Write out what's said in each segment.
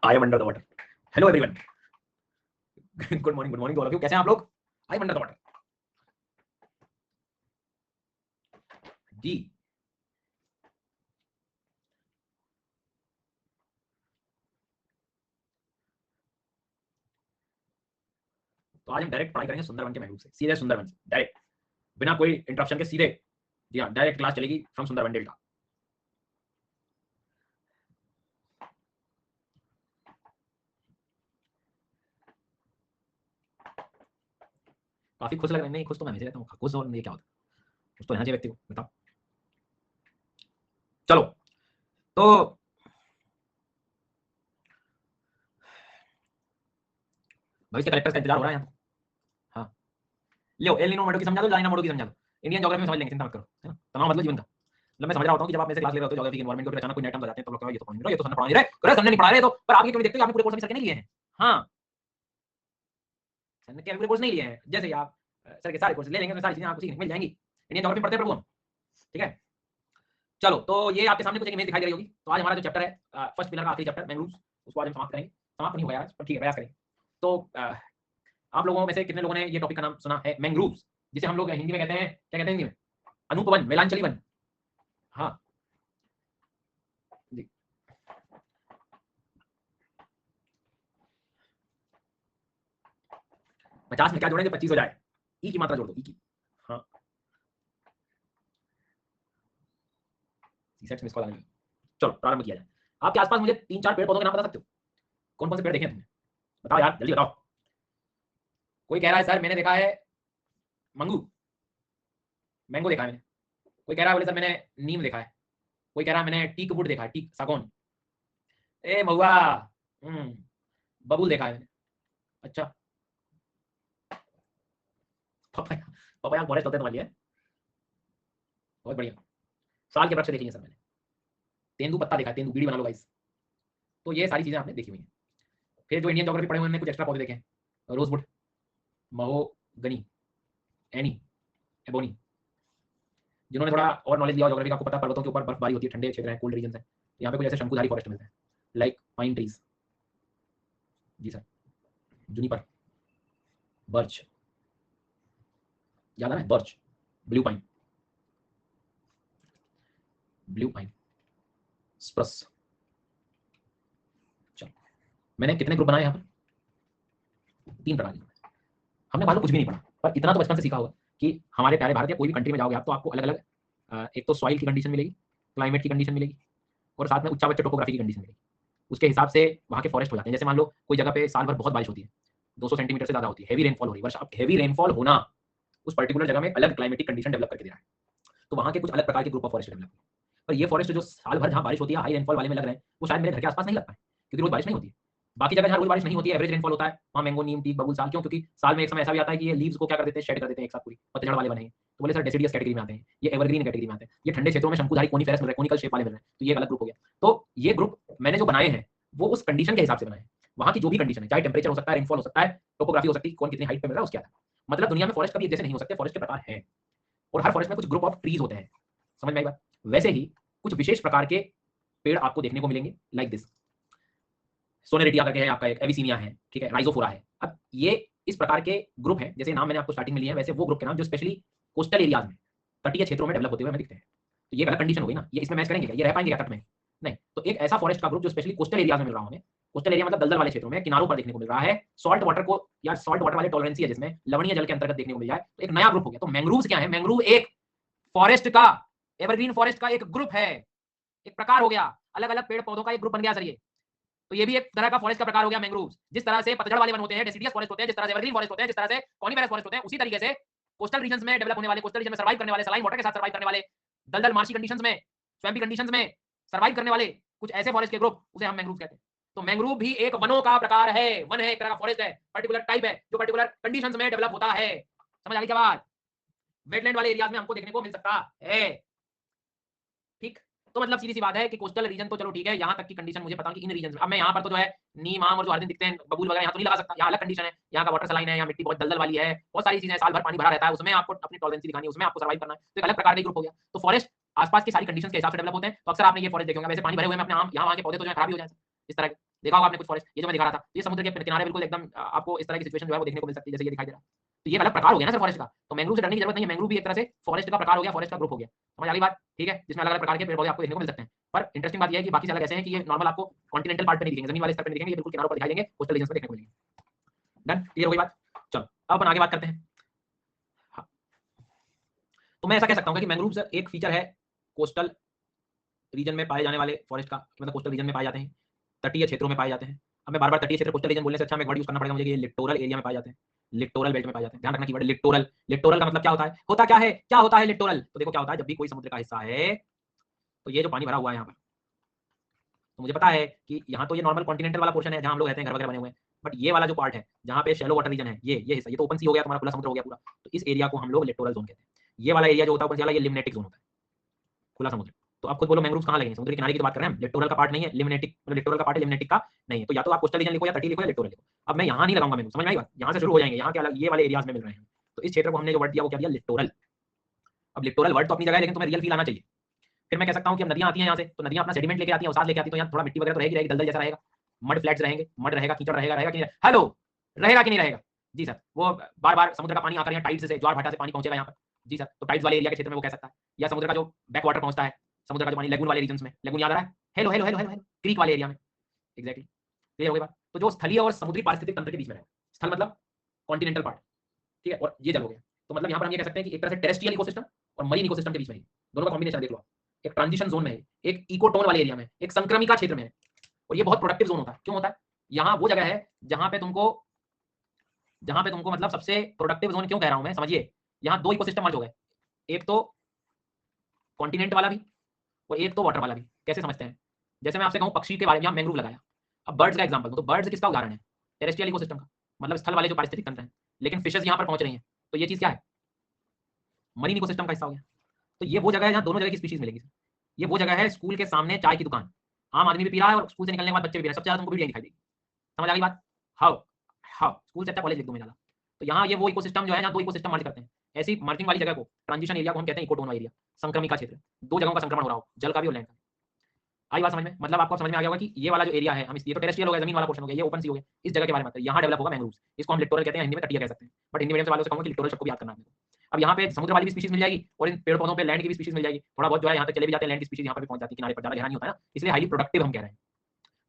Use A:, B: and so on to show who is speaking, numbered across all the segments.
A: I am under the water. Hello everyone, good morning all of you. कैसे हैं आप लोग? I am under the water जी। तो आज हम डायरेक्ट पढ़ाई करेंगे सुंदरवन के महबूब से, सीधे सुंदरवन से डायरेक्ट, बिना कोई इंटरप्शन के सीधे। जी हाँ, डायरेक्ट क्लास चलेगी फ्रॉम सुंदरवन डेल्टा। काफी खुश लग रहा है? नहीं खुश तो मैं हमेशा रहता हूँ, खुश और ये क्या होता है? खुश तो रहना चाहिए व्यक्ति को, बताओ। चलो तो भविष्य कलेक्टर्स का इंतजार हो रहा है यहाँ। हाँ, लो एल नीनो मोडो की समझा दो, लानिना मोडो की समझा दो। इंडियन ज्योग्राफी में समझ लेंगे, चिंता मत करो, है ना? तनाव मतलब जीवन का मतलब मैं समझ रहा होता हूँ कि जब आप मेरे से क्लास ले रहे होते हो ज्योग्राफी के एनवायरनमेंट के, फिर अचानक कोई नया टर्म आ जाते हैं तो लोग कहते हैं ये तो पढ़ा नहीं रहा, ये तो सर पढ़ा नहीं रहे, अरे सर ने नहीं पढ़ा रहे तो, पर आप ये क्यों देखते हो? आपने पूरे कोर्स अभी सर के नहीं लिए हैं। हाँ, सर ने पूरे कोर्स नहीं लिए हैं, जैसे ही आप सर के सारे कोर्स ले लेंगे तो सारी चीजें आपको सीखने को मिल जाएंगी। इंडियन ज्योग्राफी पढ़ते हैं प्रभु हम, ठीक है? चलो तो ये आपके सामने कुछ एक इमेज दिखाई दे रही होगी। तो आज हमारा जो चैप्टर है फर्स्ट पिलर का आखिरी चैप्टर मैंग्रोव्स, उसको आज हम समाप्त करेंगे। समाप्त नहीं होगा आज, पर ठीक है प्रयास करेंगे। तो आप लोगों में से कितने लोगों ने ये टॉपिक का नाम सुना है? मैंग्रोव्स, जिसे हम लोग हिंदी में कहते हैं, क्या कहते हैं हिंदी में? अनुपवन, मेलांचली वन। हाँ जी, 50 में क्या जोड़ेंगे 25 हो जाए, ई की मात्रा जोड़ दो, ई की। हाँ, सी मिस कॉल आने लगी। चलो प्रारंभ किया जाए। आपके आसपास मुझे 3-4 पेड़ पौधों के नाम बता सकते हो? कौन कौन से पेड़ देखे हैं तुमने? बताओ यार, जल्दी बताओ। कोई कह रहा है सर मैंने देखा है मंगू, मैंगो देखा है मैंने। कोई कह रहा है बोले सर मैंने नीम देखा है। कोई कह रहा है मैंने टीक वुड देखा है, टीक सागौन। ए महुआ, बबूल देखा है मैंने। अच्छा, पपाया, पपाया फॉरेस्ट होते तुम्हारे लिए, बहुत बढ़िया। साल के वृक्ष देखे हैं सर मैंने। तेंदू पत्ता देखा है, तेंदू बीड़ी बना लो गाइस। तो ये सारी चीजें आपने देखी हुई हैं। फिर जो इंडियन ज्योग्राफी पढ़े हुए उन्होंने कुछ एक्स्ट्रा पौधे देखे हैं, रोजवुड, महोगनी, एनी, एबोनी। जिन्होंने थोड़ा और नॉलेज लिया ज्योग्राफी का, आपको पता पर्वतों के ऊपर बर्फबारी होती है, ठंडे क्षेत्र हैं, कोल्ड रीजन है। यहाँ पे कुछ ऐसे शंकुधारी फॉरेस्ट मिलते हैं, लाइक पाइन ट्रीज। जी सर, जूनिपर, बर्च, याद आ रहा है? Birch, blue pine, blue pine, spruce. चलो, मैंने कितने ग्रुप बनाए यहाँ पर? 3 प्रकार के। हमने मान लो कुछ भी नहीं पढ़ा, पर इतना तो बचपन से सीखा होगा कि हमारे प्यारे भारत या कोई भी कंट्री में जाओगे आप तो आपको अलग अलग एक तो सॉइल की कंडीशन मिलेगी, क्लाइमेट की कंडीशन मिलेगी, और साथ में उच्चा बच्चे टोपोग्राफी की कंडीशन मिलेगी। उसके हिसाब से वहाँ के फॉरेस्ट हो जाते हैं। जैसे मान लो कोई जगह पे साल भर बहुत बारिश होती है, 200 सेंटीमीटर से ज्यादा होती है, हैवी रेनफॉल हो रही है वर्षा। अब हैवी रेनफॉल होना उस पर्टिकुलर जगह में अलग क्लाइमेटिक कंडीशन डेवलप करके दे रहा है, तो वहाँ के कुछ अलग प्रकार के ग्रुप ऑफ फॉरेस्ट डेवलप। पर ये फॉरेस्ट जो साल भर जहाँ बारिश होती है, हाई रेनफॉल वाले में लग रहे हैं, वो शायद मेरे घर के आसपास नहीं लग पाए, क्योंकि रोज बारिश नहीं होती है। बाकी जगह जहाँ रोज बारिश नहीं होती है, एवरेज रेनफॉल होता है, वहाँ मैंगो, नीम, टीक, बबूल, साल। क्यों? क्योंकि साल में एक समय ऐसा भी आता है कि ये लीव्स को क्या कर देते हैं, शेड कर देते हैं एक साथ, पूरी पतझड़ वाले बने हैं। तो बोले सर डेसिडियस कैटेगरी में आते हैं, ये एवरग्रीन कैटेगरी में आते हैं, ये ठंडे क्षेत्रों में शंकुधारी कोनिफेरस मिल रहे हैं, कोनिकल शेप वाले मिल रहे हैं, तो ये एक अलग ग्रुप हो गया। तो ये ग्रुप मैंने जो बनाए हैं वो उस कंडीशन के हिसाब से बनाए हैं, वहाँ की जो भी कंडीशन है, चाहे टेम्परेचर हो सकता है, रेनफॉल हो सकता है, टोपोग्राफी हो सकती है, कौन कितनी हाइट पे मिल रहा है उसके आधार। मतलब दुनिया में फॉरेस्ट कभी एक जैसे नहीं हो सकते, फॉरेस्ट के प्रकार हैं, और हर फॉरेस्ट में कुछ ग्रुप ऑफ ट्रीज होते हैं। समझ में आई बात? वैसे ही कुछ विशेष प्रकार के पेड़ आपको देखने को मिलेंगे, लाइक दिस। सोनेरिटिया करके है आपका, एक एविसीनिया है, ठीक है, राइजोफोरा है। अब ये इस प्रकार के ग्रुप हैं, जैसे नाम मैंने आपको स्टार्टिंग में लिए हैं, वैसे वो ग्रुप के नाम जो स्पेशली कोस्टल एरियाज में, तटीय क्षेत्रों में डेवलप होते हुए हमें दिखते हैं। तो ये अलग कंडीशन हो गई ना, ये इसमें मैच करेंगे क्या? ये रह पाएंगे क्या तट में? नहीं। तो एक ऐसा फॉरेस्ट का ग्रुप जो स्पेशली कोस्टल एरियाज में मिल रहा हमें, कोस्टल एरिया मतलब दलदल वाले क्षेत्रों में, किनारों पर देखने को मिल रहा है, सॉल्ट वाटर को या सॉल्ट वाटर वाले टॉलरेंसी है जिसमें लवणीय जल के अंतर्गत देखने को मिल जाए, तो एक नया ग्रुप हो गया। तो मैंग्रोव्स क्या है? मैंग्रोव एक फॉरेस्ट का, एवरग्रीन फॉरेस्ट का एक ग्रुप है, एक प्रकार हो गया, अलग अलग पेड़ पौधों का एक ग्रुप बन गया सर ये। तो ये भी एक तरह का फॉरेस्ट का प्रकार हो गया मैंग्रोव्स। जिस तरह से पतझड़ वाले वन होते हैं, डेसिडियस फॉरेस्ट होते हैं, जिस तरह से एवरग्रीन फॉरेस्ट होते हैं, जिस तरह से कॉनिफेरस फॉरेस्ट होते हैं, उसी तरीके से कोस्टल रीजन्स में डेवलप होने वाले, कोस्टल रीजन में सर्वाइव करने वाले, सलाइन वाटर के साथ सर्वाइव करने वाले, दलदल मार्शी कंडीशंस में, स्वैम्पी कंडीशंस में सर्वाइव करने वाले कुछ ऐसे फॉरेस्ट के ग्रुप, उसे हम मैंग्रोव कहते हैं। तो मैंग्रोव भी एक वनों का प्रकार है, वन है, एक तरह का फॉरेस्ट है, पर्टिकुलर टाइप है, जो पर्टिकुलर कंडीशंस में डेवलप होता है। समझ आ गई क्या बात? वेटलैंड वाले एरियाज में हमको देखने को मिल सकता है, ठीक। तो मतलब सीधी सी बात है कि कोस्टल रीजन तो चलो ठीक है, यहाँ तक की कंडीशन मुझे पता कि इन रीजन में, अब मैं यहाँ पर तो जो है नीम, आम और जो हर दिन दिखते हैं बबूल वगैरह, यहाँ तो नहीं लगा सकता, यहाँ अलग कंडीशन है, यहाँ का वाटर सलाइन है, यहाँ मिट्टी बहुत दलदल वाली है, बहुत सारी चीजें, साल भर पानी भरा रहता है, उसमें आपको अपनी टॉलरेंसी दिखानी है, उसमें आपको सर्वाइव करना है, तो एक अलग प्रकार का ग्रुप हो गया। तो फॉरेस्ट आसपास की सारी कंडीशन के हिसाब से डेवलप होते हैं। तो अक्सर आपने ये फॉरेस्ट देखे होंगे, वैसे पानी भरे हुए में अपने आम यहाँ वहाँ के पौधे तो जो खराब हो जाए, इस तरह के, देखा होगा आपने कुछ फॉरेस्ट, ये जो मैं दिखा रहा था, ये समुद्र के किनारे बिल्कुल एकदम आपको इस तरह की सिचुएशन जो है वो देखने को मिल सकती है, जैसे ये दिखाई दे रहा है। तो ये अलग प्रकार हो गया ना सर फॉरेस्ट का, तो मैंग्रोव से डरने की जरूरत नहीं है, मैंग्रोव भी एक तरह से फॉरेस्ट का प्रकार हो गया, फॉरेस्ट का ग्रुप हो गया, समझ आ गई बात, ठीक है, जिसमें अलग अलग प्रकार के पेड़ पौधे आपको देखने को मिल सकते हैं। पर इंटरेस्टिंग बात यह है कि बाकी से अलग ऐसे हैं कि ये नॉर्मल आपको कॉन्टिनेंटल पार्ट पे नहीं दिखेंगे, जमीन वाले स्तर पे नहीं दिखेंगे, ये बिल्कुल किनारों पर दिखाई देंगे, कोस्टल रीजन में देखने को मिलेंगे। डन, क्लियर हो गई बात। चलो अब अपन आगे बात करते हैं। हाँ। तो मैं ऐसा कह सकता हूँ कि मैंग्रोव सर एक फीचर है कोस्टल रीजन में पाए जाने वाले फॉरेस्ट का, मतलब कोस्टल रीजन में पाए जाते हैं, तटीय क्षेत्रों में पाए जाते हैं। अब मैं बार बार तटीय क्षेत्र कोस्टल रीजन बोलने से अच्छा मैं एक वर्ड यूज करना पड़ेगा मुझे कि ये लिटोरल एरिया में पाए जाते हैं, लिटोरल बेल्ट में पाए जाते हैं। ध्यान रखना कीवर्ड लिटोरल। लिटोरल का मतलब क्या होता है, होता क्या है, क्या होता है लिटोरल, तो देखो क्या होता है, जब भी कोई समुद्र का हिस्सा है तो ये जो पानी भरा हुआ है यहाँ पर, तो मुझे पता है कि यहाँ तो ये नॉर्मल कॉन्टिनेंटल वाला पोर्शन है जहाँ हम लोग रहते हैं, घर वगैरह बने हुए हैं, बट ये वाला जो पार्ट है जहाँ पे शैलो वाटर रीजन है, ये हिस्सा, ये तो ओपन सी हो गया, तुम्हारा खुला समुद्र हो गया पूरा, तो इस एरिया को हम लोग लिटोरल जोन कहते हैं। ये वाला एरिया जो होता है ऊपर से वाला, ये लिम्नेटिक जोन होता है, खुला समुद्र। तो आप खुद बोलो मैंग्रोव्स कहाँ लगेंगे, समुद्र के किनारे की तो बात कर रहे हैं हम, लिटोरल का पार्ट नहीं है, लिम्नेटिक, मतलब लिटोरल का पार्ट है, लिम्नेटिक का नहीं है। तो या तो आप कोस्टल रीजन लिखो या तटीय लिखो या लिटोरल लिखो। अब मैं यहाँ नहीं लगाऊंगा मैंग्रोव, समझ में आई बात, यहाँ से शुरू हो जाएंगे, यहाँ के अलग ये वाले एरियाज में मिल रहे हैं, तो इस क्षेत्र को हमने जो वर्ड दिया वो क्या दिया, लिटोरल। अब लिटोरल वर्ड तो अपनी जगह है, लेकिन तुम्हें रियल फील आना चाहिए। फिर मैं कह सकता हूँ कि अब नदियाँ आती हैं यहाँ से, तो नदियाँ अपना सेडिमेंट लेके आती हैं, उसार लेके आती है, तो यहाँ थोड़ा मिट्टी वगैरह तो रहेगी, दलदल जैसा रहेगा, मड फ्लैट्स रहेंगे, मड रहेगा, कीचड़ रहेगा, रहेगा कि नहीं, हेलो, रहेगा कि नहीं रहेगा, जी सर। वो बार बार समुद्र का पानी आकर यहाँ टाइड्स से, ज्वार भाटा से पानी पहुंचेगा यहाँ पर, जी सर, तो टाइड्स वाले एरिया के क्षेत्र में वो कह सकता है, या समुद्र का जो बैक वाटर पहुंचता है, समुद्र का जो पानी लेगून वाले रीजन में, लेगून याद आ रहा है, hello hello hello hello hello, creek वाले एरिया में, एक्जैक्टली, क्लियर हो गई बात। तो जो स्थलीय और समुद्री पारिस्थितिक तंत्र के बीच में है, स्थल मतलब कॉन्टिनेंटल पार्ट, ठीक है, और ये जल हो गया, तो मतलब यहाँ पर हम ये कह सकते हैं कि एक तरह से टेरेस्ट्रियल इकोसिस्टम और मरीन इकोसिस्टम के बीच में है, दोनों का कॉम्बिनेशन देख लो, एक ट्रांजिशन जोन में है, एक इकोटोन वाले एरिया में, एक संक्रमिका क्षेत्र में है, और ये बहुत प्रोडक्टिव जोन होता है। क्यों होता है, यहाँ वो जगह है जहाँ पे तुमको मतलब सबसे प्रोडक्टिव जोन क्यों कह रहा हूं मैं, समझिए, यहाँ दो इकोसिस्टम मर्ज हो गए, एक तो कॉन्टिनेंट वाला भी और एक तो वाटर वाला भी। कैसे समझते हैं, जैसे मैं आपसे कहूँ पक्षी के बारे में, मैंग्रोव लगाया, अब बर्ड्स का एग्जांपल, तो बर्ड्स किसका उदाहरण है, टेरेस्ट्रियल इकोसिस्टम का, मतलब स्थल वाले जो पारिस्थितिक तंत्र हैं, लेकिन फिशेस यहाँ पर पहुंच रही हैं, तो ये चीज क्या है, मरीन इकोसिस्टम का हिस्सा हो गया। तो ये वो जगह है जहाँ दोनों जगह की स्पीशीज मिलेगी। ये वो जगह है स्कूल के सामने चाय की दुकान, आम आदमी भी पी रहा है और स्कूल से निकलने के बाद बच्चे भी पी रहे हैं, सबसे ज्यादा तुमको भी दिखाई देगी, समझ आ गई बात। हाउ हाउ स्कूल से अच्छा कॉलेज लिख दूं मैं ज्यादा। तो यहाँ ये वो इकोसिस्टम जो है ना, दो इकोसिस्टम मर्ज करते हैं, ऐसी मर्जिंग वाली जगह को, ट्रांजिशन एरिया को हम कहते हैं इकोटोन एरिया, संक्रमिका क्षेत्र, दो जगहों का संक्रमण हो रहा हो, जल का भी और लैंड का। आई बात समझ में, मतलब आपको समझ में आ गया होगा कि ये वाला जो एरिया है, हम ये तो टेरेस्ट्रियल हो गया, जमीन वाला पोर्शन हो गया, ये ओपन सी हो गया, इस जगह के बारे में यहाँ डेवलप होगा मैंग्रोव्स, इसको हम लिटोरल कहते हैं, हिंदी में तटीय कह सकते हैं, बट हिंदी मीडियम से वालों से कहूंगा कि लिटोरल शब्द को याद करना है। अब यहाँ पे समुद्र वाली भी स्पीशीज मिल जाएगी और इन पेड़ पौधों पे लैंड की भी स्पीशीज मिल जाएगी, थोड़ा बहुत जो है यहाँ तक चले भी जाते हैं, लैंड की स्पीशीज यहाँ पे भी पहुंच जाती है, किनारे पर ज्यादा गहरा नहीं होता है ना, इसलिए हाईली प्रोडक्टिव हम कह रहे हैं।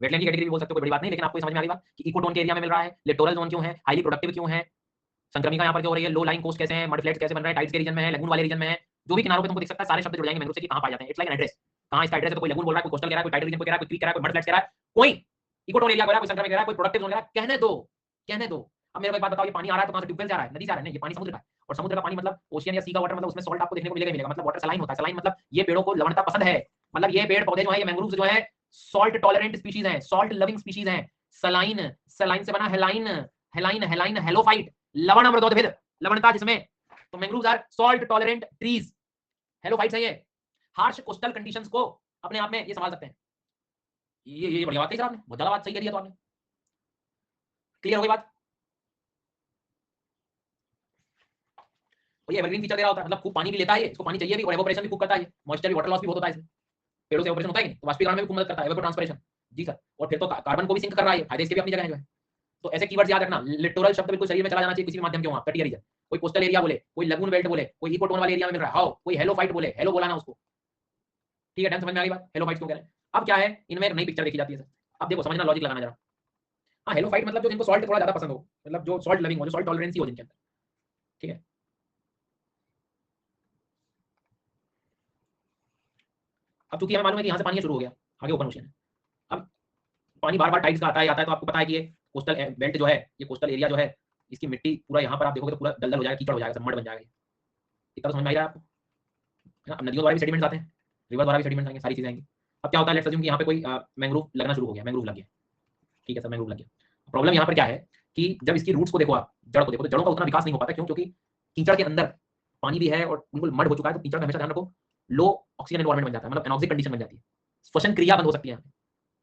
A: वेटलैंड की कैटेगरी भी बोल सकते हो, कोई बड़ी बात नहीं, लेकिन आपको समझ में आ गई बात कि इकोटोन के एरिया में मिल रहा है, लिटोरल जोन क्यों है, हाईली प्रोडक्टिव क्यों है, संक्रमिका यहाँ पर जो हो रही है, लो लाइन कोस्ट कैसे है, मड फ्लैट्स कैसे बन रहा है, टाइड्स के रीजन में है, लगून वाले रीजन में है, जो भी किनारों पे तुमको दिख सकता है, सारे शब्द जुड़ जाएंगे मैंग्रोव से कि कहां पाए जाते हैं। इट्स लाइक एन एड्रेस, कहां इसका एड्रेस है, तो कोई लगून बोल रहा है, कोई कोस्टल कह रहा है, कोई टाइडल रीजन को कह रहा है, कोई क्रीक कह रहा है, कोई मड फ्लैट्स कह रहा है, कोई इकोटोन एरिया कह रहा है, कोई संक्रमिका कह रहा है, कोई प्रोडक्टिव जोन कह रहा है, कहने दो, कहने दो। अब मेरे को एक बात बताओ, ये पानी आ रहा है तो कहां से, ट्यूबवेल से आ रहा है, नदी से आ रहा है, नहीं, ये पानी समुद्र का है, और समुद्र का पानी मतलब ओशियन या सी का वाटर, मतलब उसमें सॉल्ट आपको देखने को मिलेगा ही मिलेगा, मतलब वाटर सलाइन होता है, सलाइन मतलब ये पेड़ों को लवणता पसंद है, मतलब ये पेड़ पौधे जो है, ये मैंग्रोव्स जो है सॉल्ट टॉलरेंट स्पीशीज हैं, सॉल्ट लविंग स्पीशीज हैं। सलाइन, सलाइन से बना हेलाइन, हेलाइन हेलाइन हेलोफाइट, लवण अमृतोद्भिद, लवणता जिसमें, तो mangroves are salt tolerant trees, halophytes हैं ये, हार्श कोस्टल कंडीशंस को अपने आप में ये संभाल सकते हैं। ये बढ़िया बात कही सर आपने, बहुत ज्यादा बात सही करी है तो आपने, क्लियर हो गई बात। और ये एवरग्रीन फीचर दे रहा होता है, मतलब खूब पानी भी लेता है, इसको पानी चाहिए भी और एवोपरेशन भी खूब करता है, मॉइस्चर भी, वाटर लॉस भी बहुत होता है इसमें, पेड़ों से एवोपरेशन होता है कि तो वाष्पीकरण में भी खूब मदद करता है, एवोपोट्रांसपिरेशन, जी सर, और फिर तो कार्बन को भी सिंक कर रहा है, फायदे इसके भी अपनी जगह है जो है। तो ऐसे कीवर्ड्स याद रखना, लिटोरल शब्द बिल्कुल शरीर में चला जाना चाहिए किसी भी माध्यम के, वहां तटीय रीजन, कोई कोस्टल एरिया बोले, कोई लगून बेल्ट बोले, कोई इकोटोन वाले एरिया में मिल रहा है, हाउ, कोई हेलोफाइट बोले, हेलो बोला ना उसको, ठीक है, ढंग समझ में आ गई बात, हेलोफाइट्स क्यों कह रहे हैं। अब क्या है, इनमें एक नई पिक्चर देखी जाती है सर, अब देखो समझना, लॉजिक लगाना जरा। हाँ, हेलोफाइट मतलब जो जिनको सॉल्ट थोड़ा ज्यादा पसंद हो, मतलब जो सॉल्ट लविंग हो, जो सॉल्ट टॉलरेंसी हो जिनके अंदर, ठीक है। अब चूंकि हमें मालूम है कि यहाँ से पानी शुरू हो गया, आगे ओपन ओशन है, अब पानी बार बार टाइड्स का आता है, तो आपको पता है कि ये कोस्टल बेल्ट जो है, ये कोस्टल एरिया जो है, इसकी मिट्टी पूरा यहाँ पर आप देखोगे तो पूरा दलदल हो जाएगा, कीचड़ हो जाएगा, सब मड बन जाएगा, इतना तो समझ में आ रहा है आपको, है ना। अब नदियों द्वारा भी सेडिमेंट्स आते हैं, रिवर द्वारा भी सेडिमेंट्स आएंगे, सारी चीजें आएंगी। अब क्या होता है, लेट्स अज्यूम कि यहाँ पे कोई मैंग्रोव लगना शुरू हो गया, मैंग्रोव लग गया, ठीक है सर, मैंग्रोव लग गया। प्रॉब्लम यहाँ पर क्या है कि जब इसकी रूट्स को देखो आप, जड़ को देखो, तो जड़ों का उतना विकास नहीं हो पाता, क्यों, क्योंकि कीचड़ के अंदर पानी भी है और बिल्कुल मड हो चुका है, तो कीचड़ में हमेशा ध्यान रखो लो ऑक्सीजन एनवायरमेंट बन जाता है, मतलब एनॉक्सिक कंडीशन बन जाती है, श्वसन क्रिया बंद हो सकती है।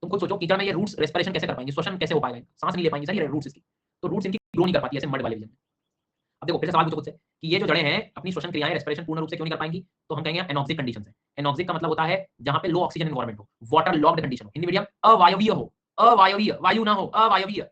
A: तुम खुद सोचो, कीचड़ में ये रूट्स रेस्पिरेशन कैसे कर पाएंगे, श्वसन कैसे हो पाएगा, सांस नहीं ले पाएंगे, सही है रूट्स इसकी, तो रूट्स इनकी ग्रो नहीं कर पाती ऐसे मड वाले रीजन में। अब देखो फिर से सवाल पूछो खुद से कि ये जो जड़ें हैं अपनी श्वसन क्रियाएं, रेस्पिरेशन पूर्ण रूप से क्यों नहीं कर पाएंगी, तो हम कहेंगे एनॉक्सिक कंडीशन है। एनॉक्सिक का मतलब होता है जहां पे लो ऑक्सीजन एनवायरमेंट हो, वाटर लॉक्ड कंडीशन हो, हिंदी मीडियम अवायवीय हो, अवायवीय, वायु ना हो, अवायवीय।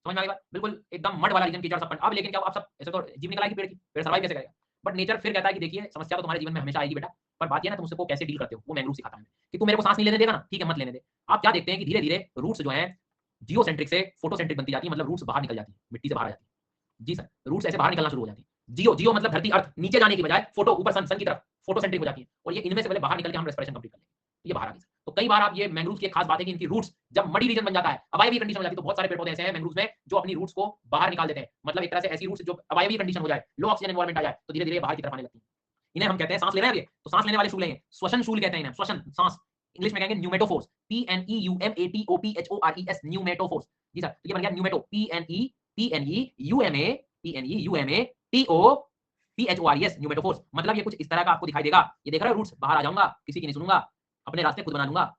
A: समझ में आ गई बात? बिल्कुल एकदम मड वाला रीजन, कीचड़ सब। अब लेकिन क्या आप सब ऐसे तो जीव निकल आएगी पेड़ की, पेड़ सर्वाइव कैसे करेगा? बट नेचर फिर कहता है कि देखिए समस्या तो तुम्हारे जीवन में हमेशा आएगी बेटा, पर बात ये ना तुम उसको कैसे डील करते हो, वो मैंग्रोव सिखाता है कि तू मेरे को सांस नहीं लेने देगा ना, ठीक है मत लेने दे। आप क्या देखते हैं कि धीरे-धीरे रूट्स जो हैं जियोसेंट्रिक से फोटोसेंट्रिक बनती जाती है, मतलब रूट्स बाहर निकल जाती है, मिट्टी से बाहर आ जाती है। जी सर, रूट्स ऐसे बाहर निकलना शुरू हो जाती है। जियो जियो मतलब धरती अर्थ, नीचे जाने की बजाय फोटो ऊपर सन सन की तरफ फोटोसेंट्रिक हो जाती है और ये इनमें से पहले बाहर निकल के हम रेस्पिरेशन कंप्लीट कर लेंगे। ये बाहर आ गई। तो कई बार आप ये मैंग्रोव्स की एक खास बात है कि इनकी रूट्स जब मडी रीजन बन जाता है, अवायवीय कंडीशन हो जाती है, तो बहुत सारे पेड़ पौधे ऐसे हैं मैंग्रोव्स में जो अपनी रूट्स को बाहर निकाल देते हैं। मतलब एक तरह से ऐसी रूट्स जो अवायवीय कंडीशन हो जाए, लो ऑक्सीजन एनवायरनमेंट आ जाए, तो धीरे-धीरे बाहर की तरफ आने लगती हैं। इन्हें हम कहते हैं सांस ले रहे हैं ये, तो सांस लेने वाले शूल हैं ये, श्वसन शूल कहते हैं इन्हें, श्वसन, सांस। इंग्लिश में कहेंगे न्यूमेटोफोर्स, PNEUMATOPHORES, न्यूमेटोफोर्स। जी सर, तो ये बन गया न्यूमेटो, PNEUMATOPHORES, न्यूमेटोफोर्स। मतलब ये कुछ इस तरह का आपको दिखाई देगा। ये देख रहे हो रूट्स, बाहर आ जाऊंगा, किसी की नहीं सुनूंगा, अपने रास्ते खुद बना लूंगा।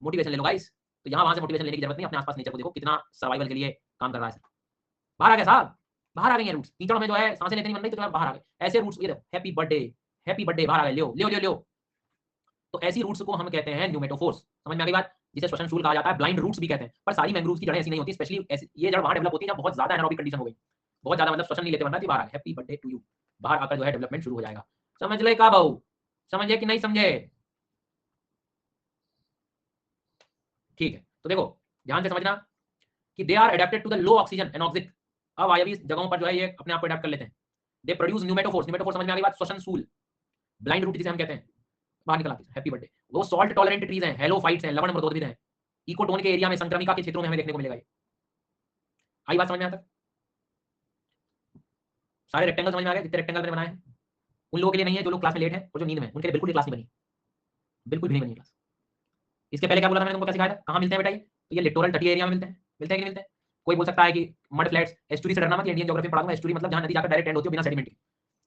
A: मोटिवेशन ले लो गाइस। तो यहाँ वहां से मोटिवेशन लेने की जरूरत नहीं, अपने आसपास नेचर को देखो कितना सर्वाइवल के लिए काम कर रहा है। बाहर आ गया साहब, बाहर आ गई है रूट्स। कीचड़ में जो है सांसें लेते नहीं बन रही, तो बाहर आ गए ऐसे रूट्स। ये देखो हैप्पी बर्थडे, हैप्पी बर्थडे, बाहर आ गए, लियो लियो लियो लियो। तो ऐसी रूट्स को हम कहते हैं न्यूमेटोफोर्स। समझ में आ गई बात? जिसे श्वसन शूल कहा जाता है, ब्लाइंड रूट्स भी कहते हैं। पर सारी मैंग्रोव्स की जड़ें ऐसी नहीं होती, स्पेशली ये जड़ वहां डेवलप होती है जब बहुत ज्यादा एनारोबिक कंडीशन हो गई, बहुत ज्यादा मतलब श्वसन नहीं लेते बन रहा है, बाहर आ गए, हैप्पी बर्थडे टू यू। बाहर आकर जो है डेवलपमेंट शुरू हो जाएगा। समझ ले का भाऊ, समझे कि नहीं समझे? ठीक है, तो देखो ध्यान से समझना कि they are adapted to the low oxygen anoxic, अवायवीय जगहों पर जो है ये अपने आप को अडेप्ट कर लेते हैं। दे प्रोड्यूस न्यूमेटोफोर्स, न्यूमेटोफोर्स समझ में आ गई बात? श्वसन शूल, ब्लाइंड रूट जिसे हम कहते हैं, बाहर निकल आती है, हैप्पी बर्थडे। वो सॉल्ट टॉलरेंट ट्रीज हैं, हेलोफाइट्स हैं, लवण मृदोद्भिद हैं, इकोटोन के एरिया में, संक्रमिका के क्षेत्रों में हमें देखने को मिलेगा ये। आई बात समझ में? आता सारे रेक्टेंगल समझ में आ गए जितने रेक्टेंगल मैंने बनाए हैं? उन लोगों के लिए नहीं है जो लोग क्लास में लेट हैं और जो नींद में, उनके लिए बिल्कुल भी क्लास नहीं बनी, बिल्कुल भी नहीं बनी क्लास। इसके पहले क्या बोला था मैंने तुमको, क्या सिखाया था? कहाँ मिलते हैं बेटा ये? तो ये लिटोरल तटीय एरिया में मिलते हैं, मिलते हैं कि नहीं मिलते हैं? कोई बोल सकता है कि मड फ्लैट्स, एस्चुरी से डरना मत, इंडियन ज्योग्राफी में पढ़ा दूंगा। एस्चुरी मतलब जहां नदी जाकर डायरेक्ट एंड होती है बिना सेडिमेंट के,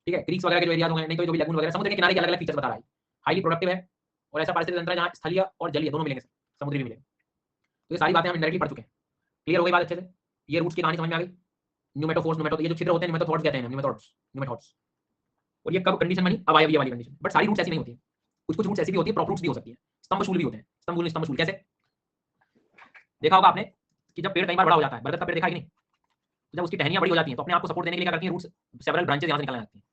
A: ठीक है? क्रीक्स वगैरह के जो एरियाज होंगे, नहीं तो जो भी लगून वगैरह, समुद्र के किनारे के अलग-अलग फीचर्स बता रहा है। हाईली प्रोडक्टिव है और ऐसा पारिस्थितिक तंत्र है जहां स्थलीय और जलीय दोनों मिलेंगे, समुद्री भी मिलेंगे। तो ये सारी बातें हम इंडायरेक्टली पढ़ चुके हैं। क्लियर हो गई बात अच्छे से? ये रूट्स की कहानी समझ में आ गई? न्यूमेटोफोर्स, न्यूमेटो, ये जो छिद्र होते हैं न्यूमेटोथोर्ड्स कहते हैं, न्यूमेटोड्स, न्यूमेटोड्स। और ये कब कंडीशन बनी? अवायवीय वाली कंडीशन। बट सारी रूट्स ऐसी नहीं होती है, कुछ-कुछ रूट्स ऐसी भी होती है, प्रॉप रूट्स भी हो सकती है, स्तंभशूल भी होते हैं। स्तंभशूल कैसे? देखा होगा आपने कि जब पेड़ कई बार बड़ा हो जाता है, बरगद का पेड़ देखा है कि नहीं? तो जब उसकी टहनियां बड़ी हो जाती हैं तो अपने आप को सपोर्ट देने के लिए क्या करती हैं? रूट्स, सेवरल ब्रांचेस यहां से निकलने लगती हैं,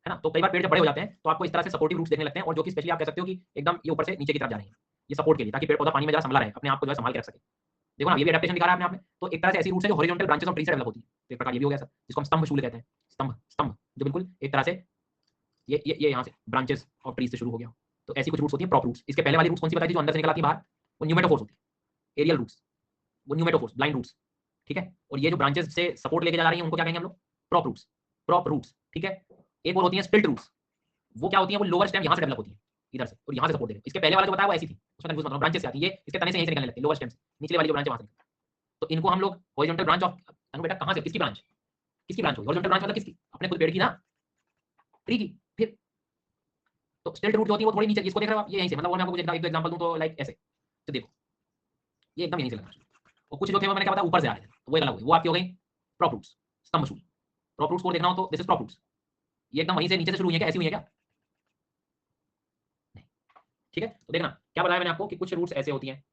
A: है ना? तो कई बार पेड़ जब बड़े हो जाते हैं तो आपको इस तरह से सपोर्टिव रूट्स देखने लगते हैं, और जो कि स्पेशली आप कह सकते हो कि एकदम ये ऊपर से नीचे की तरफ जा रही है, ये सपोर्ट के लिए, ताकि पेड़ पौधा पानी में जरा संभला रहे, अपने आप को जो है संभाल के रख सके। देखो ना, ये भी एडेप्टेशन दिखा रहा है अपने आप में। तो एक तरह से ऐसी रूट्स है जो हॉरिजॉन्टल ब्रांचेस ऑफ ट्री से डेवलप होती है। तो एक प्रकार ये भी हो गया सर, जिसको हम स्तंभशूल कहते हैं। स्तंभ, स्तंभ जो बिल्कुल एक तरह से ये यहाँ से ब्रांचेस ऑफ ट्री से शुरू हो गया। तो ऐसी कुछ रूट्स होती हैं, प्रॉप रूट्स। इसके पहले वाली रूट्स कौन सी बताई थी जो अंदर से निकल आती है बाहर? वो न्यूमेटोफोर्स होती है, एरियल रूट्स, वो न्यूमेटोफोर्स, ब्लाइंड रूट्स, ठीक है? और ये जो ब्रांचेस से सपोर्ट लेके जा रही हैं उनको क्या कहेंगे हम लोग? प्रॉप रूट्स, प्रॉप रूट्स, ठीक है? एक और होती है स्पिल्ट रूट्स। वो क्या होती है? वो लोअर स्टेम यहाँ से डेवलप होती है, इधर से, और यहाँ से सपोर्ट देते हैं। इसके पहले वाला जो बताया वो ऐसी थी, उसमें कंफ्यूज मत होना, ब्रांचेस से आती है, ये इसके तने से यहीं से निकलने लगती है, लोअर स्टेम से, निचले वाली जो ब्रांच है वहां से। तो इनको हम लोग हॉरिजॉन्टल ब्रांच ऑफ, अनु बेटा कहां से, किसकी ब्रांच, किसकी ब्रांच होगी? हॉरिजॉन्टल ब्रांच मतलब किसकी? अपने खुद पेड़ की ना, ट्री की। फिर तो स्टिल्ट रूट जो होती है वो थोड़ी नीचे, इसको देख रहे हो आप? ये यहीं से, मतलब और मैं आपको एक दो एग्जांपल दूं तो लाइक ऐसे, तो देखो ये एकदम यहीं से लग रहा है। और कुछ जो थे वो मैंने क्या बताया ऊपर से आ रहे थे, तो वो अलग हुई, वो आपकी हो गई प्रॉप रूट्स, स्तंभशूल। प्रॉप रूट्स को देखना हो तो दिस इज प्रॉप रूट्स। ये एकदम वहीं से नीचे से शुरू हुई है क्या? ऐसी हुई है क्या? नहीं, ठीक है? तो देखना क्या बताया मैंने आपको कि कुछ रूट्स ऐसे होती हैं,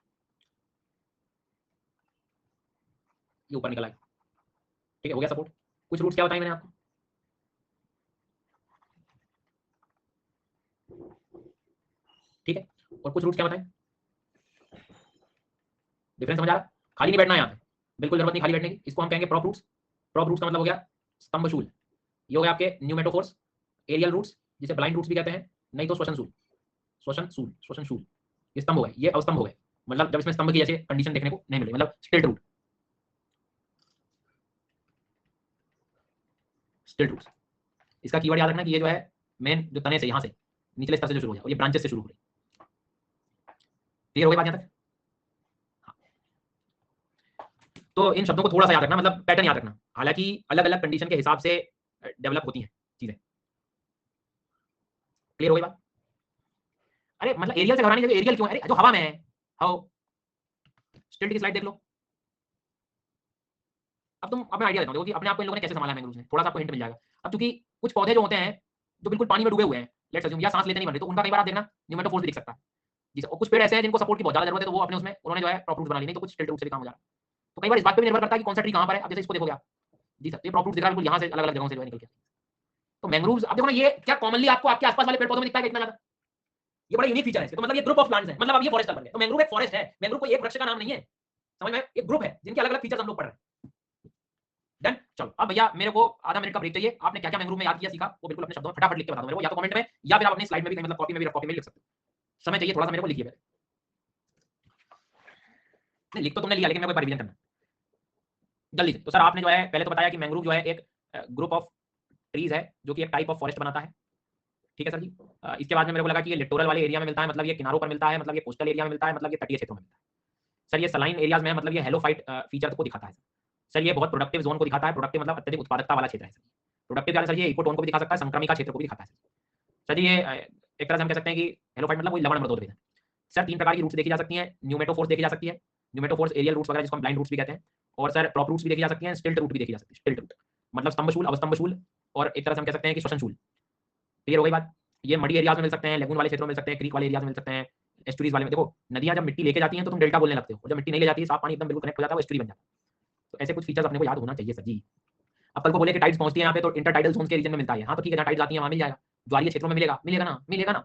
A: ये ऊपर निकल आई, ठीक है, हो गया सपोर्ट। कुछ रूट्स क्या बताई मैंने आपको? ठीक है, और कुछ रूट्स क्या बताए? डिफरेंस समझ आ रहा? खाली नहीं बैठना यहाँ पे, बिल्कुल जरूरत नहीं खाली बैठने की। इसको हम कहेंगे प्रॉप रूट्स। प्रॉप रूट्स का मतलब हो गया स्तंभशूल। ये हो गया आपके न्यूमेटोफोर्स, एरियल रूट्स जिसे ब्लाइंड रूट्स भी कहते हैं, नहीं तो श्वसन शूल, श्वसन शूल, श्वसन शूल। ये स्तंभ हो गए, ये अवस्तंभ हो गए, मतलब जब इसमें स्तंभ की जैसे कंडीशन देखने को नहीं मिले, मतलब स्टिल्ट रूट, स्टिल्ट रूट्स। इसका कीवर्ड याद रखना कि ये जो है मेन जो तने से यहाँ से निचले स्तर से जो शुरू हो जाए और ये ब्रांचेस से शुरू हो रही। क्लियर हो गई बात यहाँ तक? तो इन शब्दों को थोड़ा सा याद रखना, मतलब पैटर्न याद रखना, हालांकि अलग अलग कंडीशन के हिसाब से डेवलप होती हैं चीजें। क्लियर हो गई बात? अरे मतलब एरियल से घबराने की जगह एरियल क्यों है? अरे जो हवा में है, हाउ, स्टिल्ट की स्लाइड देख लो। अब मैं आइडिया देता हूं, देखो कि अपने आप को इन लोगों ने कैसे संभाला है मैंग्रोव्स ने, थोड़ा सा आपको हिंट मिल जाएगा। अब चूंकि कुछ पौधे जो होते हैं जो बिल्कुल पानी में डूबे हुए हैं, लेट्स अज्यूम, या सांस लेते नहीं बन रहे, तो उनका कई बार आप देखना न्यूमेटोफोर्स भी दिख सकता है। जी सर, और कुछ पेड़ ऐसे हैं जिनको सपोर्ट की बहुत ज्यादा जरूरत है, तो वो अपने उसमें उन्होंने जो है प्रॉप रूट्स बना ली, नहीं तो कुछ टिल्ट रूट से भी काम हो जा रहा है। तो कई बार इस बात पे भी निर्भर करता है कि कौन सा ट्री कहां पर है। अब जैसे इसको देखोगे आप, जी सर, ये प्रॉप रूट दिख रहा है बिल्कुल यहाँ से अलग अलग जगहों से जो है निकल के। तो मैंग्रोव्स, अब देखो ना, ये क्या कॉमनली आपको आपके आसपास वाले पेड़ पौधों में दिखता है इतना ज्यादा, ये बड़ा यूनिक फीचर है इसके। तो मतलब ये ग्रुप ऑफ प्लांट्स है, मतलब अब ये फॉरेस्ट बन गए। तो मैंग्रोव एक फॉरेस्ट है, मैंग्रोव कोई एक वृक्ष का नाम नहीं है, समझ में? एक ग्रुप है जिनके अलग अलग फीचर्स हम लोग पढ़ रहे हैं। डन, चलो अब भैया मेरे को आधा मिनट का ब्रेक चाहिए। आपने क्या क्या मैंग्रोव में याद किया, सीखा, वो बिल्कुल अपने शब्दों में फटाफट लिख के बता दो मेरे को, या तो कमेंट में या फिर आप अपनी स्लाइड में भी कहीं, मतलब कॉपी में भी, रफ कॉपी में लिख सकते हो। समय चाहिए थोड़ा सा मेरे को, लिखिए। नहीं, लिख तो तुमने लिया, लेकिन मेरे को रिवीजन करना जल्दी से। तो सर आपने जो है पहले तो बताया कि मैंग्रोव जो है एक ग्रुप ऑफ ट्रीज है जो कि एक टाइप ऑफ फॉरेस्ट बनाता है, ठीक है सर जी। इसके बाद में मेरे को लगा कि ये लिटोरल वाले एरिया में मिलता है, मतलब ये किनारों पर मिलता है, मतलब ये कोस्टल एरिया में मिलता है, मतलब ये तटीय क्षेत्रों में मिलता है। सर ये सलाइन एरियाज में है, मतलब ये हेलोफाइट फीचर को दिखाता है। सर ये बहुत प्रोडक्टिव जोन को दिखाता है, प्रोडक्टिव मतलब अत्यधिक उत्पादकता वाला क्षेत्र है। प्रोडक्टिव सर ये इकोटोन को भी दिखा सकता है, संक्रमिका क्षेत्र को भी दिखाता है। सर ये एक तरह से हम कह सकते हैं कि हेलोफाइट मतलब वही लवण मृदोद है। सर 3 प्रकार की रूट्स देखी जा सकती हैं, न्यूमेटोफोर्स देखी जा सकती है, न्यूमेटोफोर्स एरियल रूट्स वगैरह जिसको हम ब्लाइंड रूट्स भी कहते हैं, और सर प्रॉप रूट्स भी देखी जा सकती हैं, स्टिल्ट रूट भी देखी जा सकती है। स्टिल्ट रूट मतलब स्तंभशूल, अवस्तंभशूल, और एक तरह से हम कह सकते हैं कि श्वसनशूल। क्लियर हो गई बात? ये मडी एरियाज में मिल सकते हैं, लेगून वाले क्षेत्रों में मिल सकते हैं, क्रीक वाले एरियाज में मिल सकते हैं, एस्टुरीज वाले में। देखो नदियां जब मिट्टी लेके जाती हैं तो तुम डेल्टा बोलने लगते हो, और जब मिट्टी नहीं ले जाती है, साफ पानी एकदम बिल्कुल कनेक्ट हो जाता है, वो एस्टुरी बन जाता है। तो ऐसे कुछ फीचर्स अपने को याद होना चाहिए सर जी। अब कल को बोले कि टाइड्स पहुंचती है यहाँ पे, तो इंटरटाइडल जोन के रीजन में मिलता है। हाँ तो ठीक है, जहाँ टाइड्स आती है वहाँ मिल जाएगा, ज्वारीय क्षेत्रों में मिलेगा, मिलेगा ना, मिलेगा ना।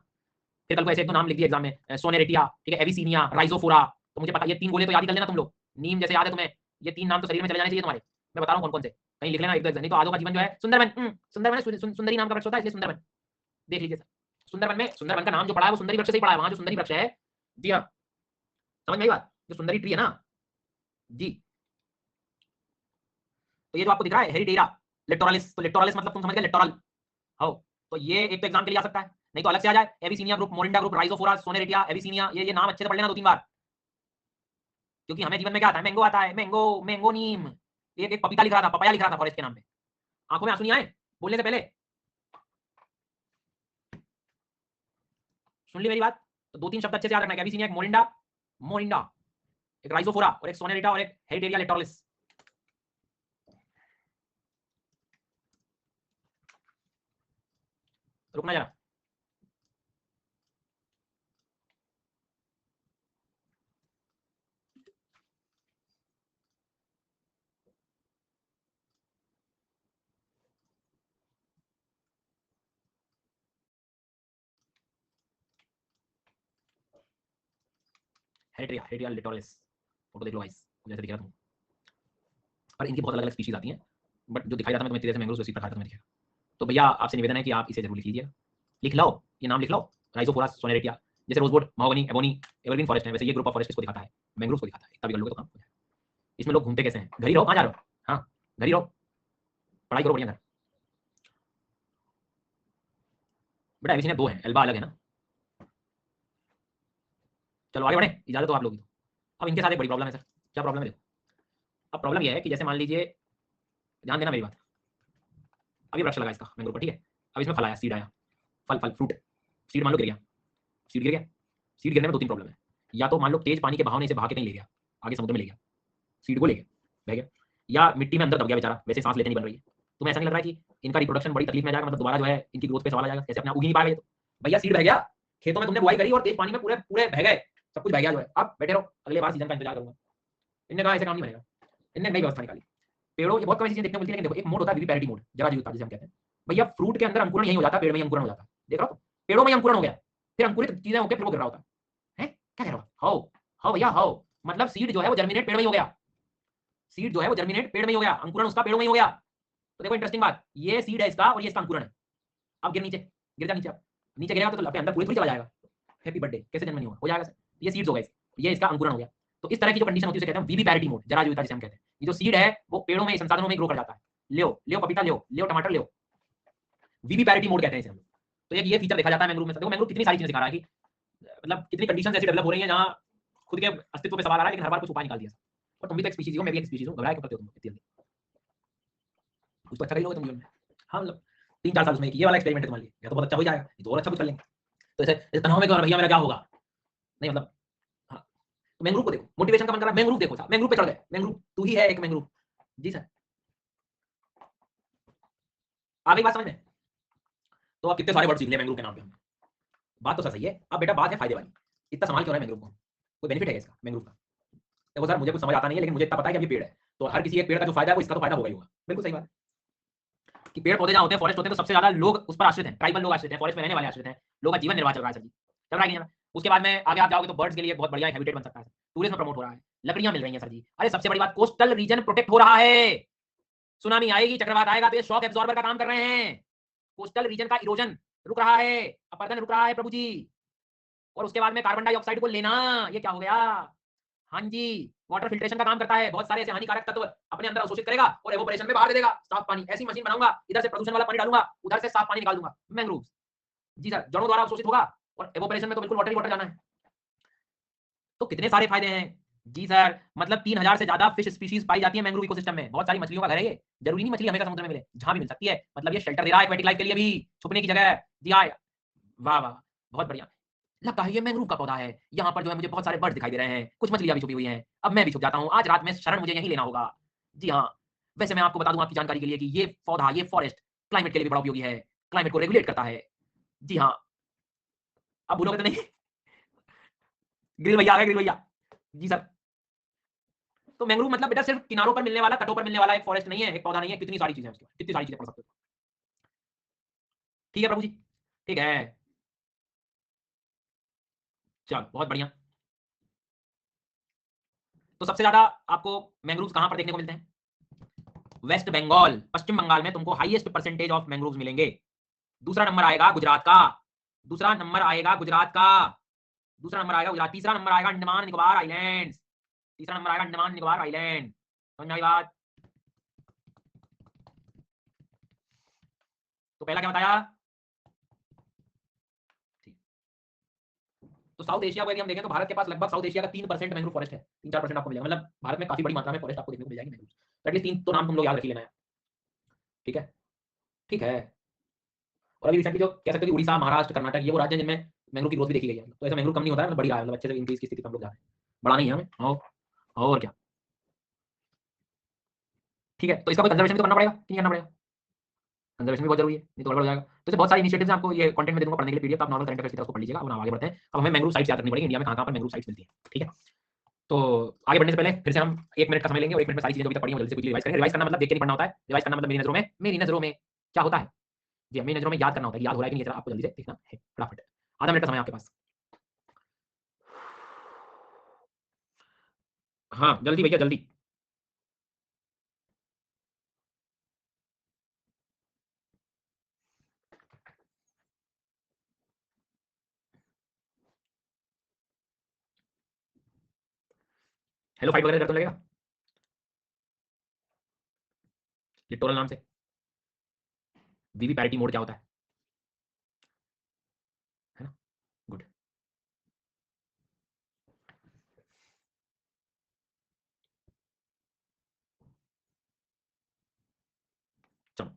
A: फिर कल को ऐसे एक दो नाम लिख दिए एग्जाम में, सोनेरेटिया, ठीक है, एविसीनिया, राइजोफोरा, तो मुझे पता ये 3 बोले तो याद ही कर लेना तुम लोग। नीम जैसे याद है तुम्हें, ये 3 नाम तो शरीर में चले जाने चाहिए तुम्हारे। मैं बता रहा हूँ कौन कौन से, कहीं लिख लेना एक दो, नहीं तो आदो का जीवन जो है सुंदरवन, सुंदरवन सुंदरी नाम का वृक्ष होता है, इसलिए सुंदरवन देख लीजिए सर। सुंदरवन में, सुंदरवन का नाम जो पड़ा है वो सुंदरी वृक्ष से ही पड़ा है, वहां जो सुंदरी वृक्ष है। जी हाँ, समझ में आई बात, जो सुंदरी ट्री है ना जी। तो ये जो आपको दिख रहा है हेरिडेरा लिटोरलिस, तो लिटोरलिस मतलब तुम समझ गए लिटोरल। हो, तो ये एक तो एग्जाम के लिए आ सकता है, नहीं तो अलग से आ जाए, एविसीनिया ग्रुप, मोरिंडा ग्रुप, राइजोफोरा, सोनेरेटिया, एविसीनिया, ये नाम अच्छे से पढ़ लेना 2-3 बार, क्योंकि हमें जीवन में क्या आता है, मैंगो आता है, मैंगो, मैंगो नीम। एक एक पपीता लिख रहा था, पपाया लिख रहा था फॉरेस्ट के नाम पे। आंखों में आंसू नहीं आए बोलने से पहले? सुन ली मेरी बात? तो 2-3 शब्द अच्छे से याद रखना है, एविसीनिया, एक मोरिंडा, मोरिंडा, एक राइजोफोरा, और एक सोनेरिटा, और एक हेरिडेरिया लिटोरलिस। रुकना जरा। हेरिडेरिया, हेरिडेरिया लिटोरलिस, फोटो देख लो गाइस, जैसे दिख रहा तुम। और इनकी बहुत अलग अलग स्पीशीज आती हैं, बट जो दिखाई जाता है तुम्हें तेरे से मैंग्रोव उसी प्रकार का तुम्हें दिखेगा। तो भैया आपसे निवेदन है कि आप इसे जरूर लिख लीजिए, लिख लो, ये नाम लिख लो, राइजोफोरा, सोनेरेटिया। जैसे rosewood, mahogany, ebony, evergreen forest है, वैसे ये ग्रुप ऑफ फॉरेस्ट इसको दिखाता है, मैंग्रोव को दिखाता है। इतना भी कर लोगे तो काम हो जाएगा। इसमें लोग घूमते कैसे हैं? घर ही रहो, कहाँ जा रहे हो? हाँ, घर ही रहो, पढ़ाई करो बढ़िया घर। बेटा एविसी ने 2 हैं, एल्बा अलग है ना। चलो आगे बढ़े, इजाजत हो आप लोग की। अब इनके साथ एक बड़ी प्रॉब्लम है सर। क्या प्रॉब्लम है? देखो, अब प्रॉब्लम यह है कि जैसे मान लीजिए, ध्यान देना मेरी बात, अभी वृक्ष लगा इसका मैंग्रोव का, ठीक है, अब इसमें फल आया, सीड आया, फल फल फ्रूट, सीड मान लो गिर गया, सीड गिर गया। सीड गिरने में 2-3 प्रॉब्लम है। या तो मान लो तेज पानी के बहाव ने इसे बहा के कहीं ले गया, आगे समुद्र में ले गया, सीड को ले गया, बह गया, या मिट्टी में अंदर दब गया बेचारा, वैसे सांस लेते नहीं बन रही है। तुम्हें ऐसा नहीं लग रहा है कि इनका रिप्रोडक्शन बड़ी तकलीफ में जाएगा, मतलब दोबारा जो है इनकी ग्रोथ पे सवाल आ जाएगा, कैसे अपने आप उग ही नहीं पाएगा? तो भैया सीड बह गया, खेतों में तुमने बुआई करी और तेज पानी में पूरे पूरे बह गए, सब कुछ बह गया जो है, अब बैठे रहो, अगले बार सीजन का इंतजार करूंगा। इनने कहा ऐसे काम नहीं बनेगा, इनने नई व्यवस्था निकाली। पेड़ों, ये बहुत कम चीजें देखने को मिलती है, लेकिन देखो एक मोड होता है विविपैरिटी मोड, जरा जीविका जिसे हम कहते हैं। भैया फ्रूट के अंदर अंकुरण यही हो जाता है, पेड़ में ही अंकुरण हो जाता है, देख रहा हो? पेड़ों में ही अंकुरण हो गया, फिर अंकुरित चीजें होकर फिर वो गिर रहा होता है। क्या कह रहा हो? हाउ हाउ भैया हाउ, मतलब सीड जो है वो जर्मिनेट पेड़ में ही हो गया, सीड जो है वो जर्मिनेट पेड़ में ही हो गया, अंकुरण उसका पेड़ों में ही हो गया। तो देखो इंटरेस्टिंग बात, ये सीड है इसका और ये इसका अंकुरण है। अब गिर नीचे, गिर जा नीचे, अब नीचे गिरेगा तो अपने अंदर पूरी थोड़ी चला जाएगा। हैप्पी बर्थडे, कैसे जन्म नहीं हुआ, हो जाएगा सर। ये सीड्स हो गए, ये इसका अंकुरण हो गया। तो इस तरह की जो कंडीशन होती है उसे कहते हैं विविपैरिटी मोड, जरा जीविता जिसे हम कहते हैं। ये जो सीड है वो पेड़ों में, संसाधनों में ग्रो कर जाता है। लियो लियो पपीता, लियो लियो टमाटर, लियो, विविपैरिटी मोड कहते हैं इसे हम लोग। तो ये फीचर देखा जाता है मैंग्रोव में। देखो मैंग्रोव कितनी सारी चीजें सिखा रहा है कि मतलब कितनी कंडीशन ऐसी डेवलप हो रही है जहां खुद के अस्तित्व पे सवाल आ रहा है, लेकिन हर बार कुछ उपाय निकाल दिया। और तुम भी तो एक स्पीशीज हो, मैं भी एक स्पीशीज हूं, घबराए क्यों करते हो तुम इतनी जल्दी? कुछ तो अच्छा कर लोगे तुम जीवन में। हाँ मतलब 3-4 साल उसमें ये वाला एक्सपेरिमेंट है तुम्हारे लिए, या तो बहुत अच्छा हो जाएगा, नहीं तो और अच्छा कुछ कर लेंगे। तो ऐसे तनाव में क्यों भैया मेरा क्या होगा? नहीं मतलब, हाँ, तो मैंग्रोव को देखो, मोटिवेशन का मन कर रहा है, मैंग्रोव देखो साहब, मैंग्रोव पे चढ़ गए, मैंग्रोव तू ही है एक मैंग्रोव। जी सर, आ गई बात समझ में? तो आप कितने सारे वर्ड सीख लिया मैंग्रोव के नाम पे हमने। बात तो सर सही है, अब बेटा बात है फायदे वाली। इतना संभाल क्यों रहा है मैंग्रोव को? कोई बेनिफिट है इसका मैंग्रोव का? देखो सर, मुझे कुछ समझ आता नहीं है, लेकिन मुझे इतना पता है कि अब ये पेड़ है, तो हर किसी एक पेड़ का जो फायदा है वो इसका तो फायदा होगा ही होगा। बिल्कुल सही बात कि पेड़ पौधे जहाँ होते हैं, फॉरेस्ट होते हैं, तो सबसे ज्यादा लोग उस पर आश्रित हैं, ट्राइबल लोग आश्रित हैं, फॉरेस्ट में रहने वाले आश्रित हैं, लोगों का जीवन निर्वाह चल रहा है सर जी, चल रहा है कि नहीं? उसके बाद में आगे आप जाओगे तो बर्ड्स के लिए बहुत बढ़िया हैबिटेट बन सकता है, टूरिज्म प्रमोट हो रहा है, लकड़ियां मिल रही हैं सर जी। अरे सबसे बड़ी बात, कोस्टल रीजन प्रोटेक्ट हो रहा है। सुनामी आएगी, चक्रवात आएगा, तो ये शॉक एब्जॉर्बर का काम कर रहे हैं। कोस्टल रीजन का इरोजन रुक रहा है, अपरदन रुक रहा है प्रभु जी। और उसके बाद में कार्बन डाइऑक्साइड को लेना, ये क्या हो गया? हाँ जी, वाटर फिल्ट्रेशन का काम करता है, बहुत सारे ऐसे हानिकारक तत्व अपने अंदर अवशोषित करेगा और एवोपरेशन में बाहर दे देगा साफ पानी। ऐसी मशीन बनाऊंगा, इधर से प्रदूषण वाला पानी डालूंगा, उधर से साफ पानी निकाल दूंगा। मैंग्रोव जी सर, जड़ों द्वारा अवशोषित होगा और एवोपरेशन में तो बिल्कुल वाटर ही वाटर जाना है। तो कितने सारे फायदे हैं जी सर, मतलब 3000 से ज्यादा फिश स्पीशीज पाई जाती है मैंग्रोव इकोसिस्टम में। बहुत सारी मछलियों का घर है ये, जरूरी नहीं मछली हमेशा समुद्र में मिले, जहां भी मिल सकती है। मतलब ये शेल्टर दे रहा है एक्वेटिक लाइफ के लिए भी, छुपने की जगह जी हाँ। वाह वाह, बहुत बढ़िया। लगता है ये मैंग्रोव का पौधा है। यहाँ पर जो है मुझे बहुत सारे बर्ड दिखाई दे रहे हैं, कुछ मछलियां भी छुपी हुई हैं। अब मैं भी छुप जाता हूँ, आज रात में शरण मुझे यहीं लेना होगा। जी हाँ, वैसे मैं आपको बता दूं आपकी जानकारी के लिए कि ये पौधा, ये फॉरेस्ट क्लाइमेट के लिए भी बड़ा उपयोगी है, क्लाइमेट को रेगुलेट करता है। जी हाँ, अब भूलोगे तो नहीं? ग्रिल भैया आ गए, ग्रिल भैया जी सर। तो मैंग्रोव मतलब बेटा सिर्फ किनारों पर मिलने वाला, तटों पर मिलने वाला एक फॉरेस्ट नहीं है, एक पौधा नहीं है, कितनी सारी चीजें हैं उसके, कितनी सारी चीजें पढ़ सकते हो। ठीक है प्रभु जी, ठीक है, चलो बहुत बढ़िया। तो सबसे ज्यादा आपको मैंग्रोव्स कहां पर देखने को मिलते हैं? वेस्ट बंगाल, पश्चिम बंगाल में तुमको हाईएस्ट परसेंटेज ऑफ मैंग्रोव्स मिलेंगे। दूसरा नंबर आएगा गुजरात का, दूसरा नंबर आएगा गुजरात का, दूसरा नंबर आएगा गुजरात, तीसरा नंबर आएगा अंडमान निकोबार आइलैंड्स, तीसरा नंबर आएगा अंडमान निकोबार आइलैंड। समझ में आई बात? तो पहला क्या बताया? ठीक। तो साउथ एशिया को यदि हम देखें तो भारत के पास लगभग साउथ एशिया का 3% मैंग्रोव फॉरेस्ट है, 3-4% आपको मिलेगा। मतलब भारत में काफी बड़ी मात्रा में फॉरेस्ट आपको देखने को मिल जाएगी मैंग्रोव। तो एटलीस्ट 3 तो नाम तुम लोग याद रख ही लेना है। ठीक है, ठीक है। और अभी रिसेंटली जो कह सकते हो कि उड़ीसा, महाराष्ट्र, कर्नाटक, ये वो राज्य हैं जिनमें मैंग्रोव की ग्रोथ भी देखी गई है। तो ऐसा मैंग्रोव कम नहीं होता है, मतलब बढ़ रहा है, मतलब अच्छे से इंक्रीज की स्थिति हम लोग जा रहे हैं, बड़ा नहीं है हमें। और क्या। ठीक है, तो इसका कोई कंजर्वेशन भी तो करना पड़ेगा कि नहीं करना पड़ेगा? कंजर्वेशन भी बहुत जरूरी है, नहीं तो गड़बड़ हो जाएगा। तो बहुत सारे इनिशिएटिव्स आपको ये कंटेंट में दे दूंगा पढ़ने के लिए, पीडीएफ आप नॉर्मल करंट अफेयर्स की तरह उसको पढ़ लीजिएगा। अब हम आगे बढ़ते हैं। अब हमें मैंग्रोव साइट्स याद रखनी पड़ेगी, इंडिया में कहां-कहां पर मैंग्रोव साइट्स मिलती हैं। ठीक है, तो आगे बढ़ने से पहले फिर से हम 1 मिनट का समय लेंगे और 1 मिनट में सारी चीजें जो अभी तक पढ़ी हैं जल्दी से क्विकली रिवाइज करेंगे। रिवाइज करना मतलब देख के नहीं पढ़ना होता है, रिवाइज करना मतलब मेरी नजरों में क्या होता है? जी, मेरी नजरों में याद करना होता है, याद हो रहा है कि नहीं, ये आपको जल्दी से देखना है फटाफट। आधा मिनट का समय आपके पास। हाँ जल्दी भैया जल्दी। हेलो फाइट वगैरह डर तो लगेगा लिटोरल नाम से? वीवी पैरिटी मोड क्या होता है ना? गुड। चलो,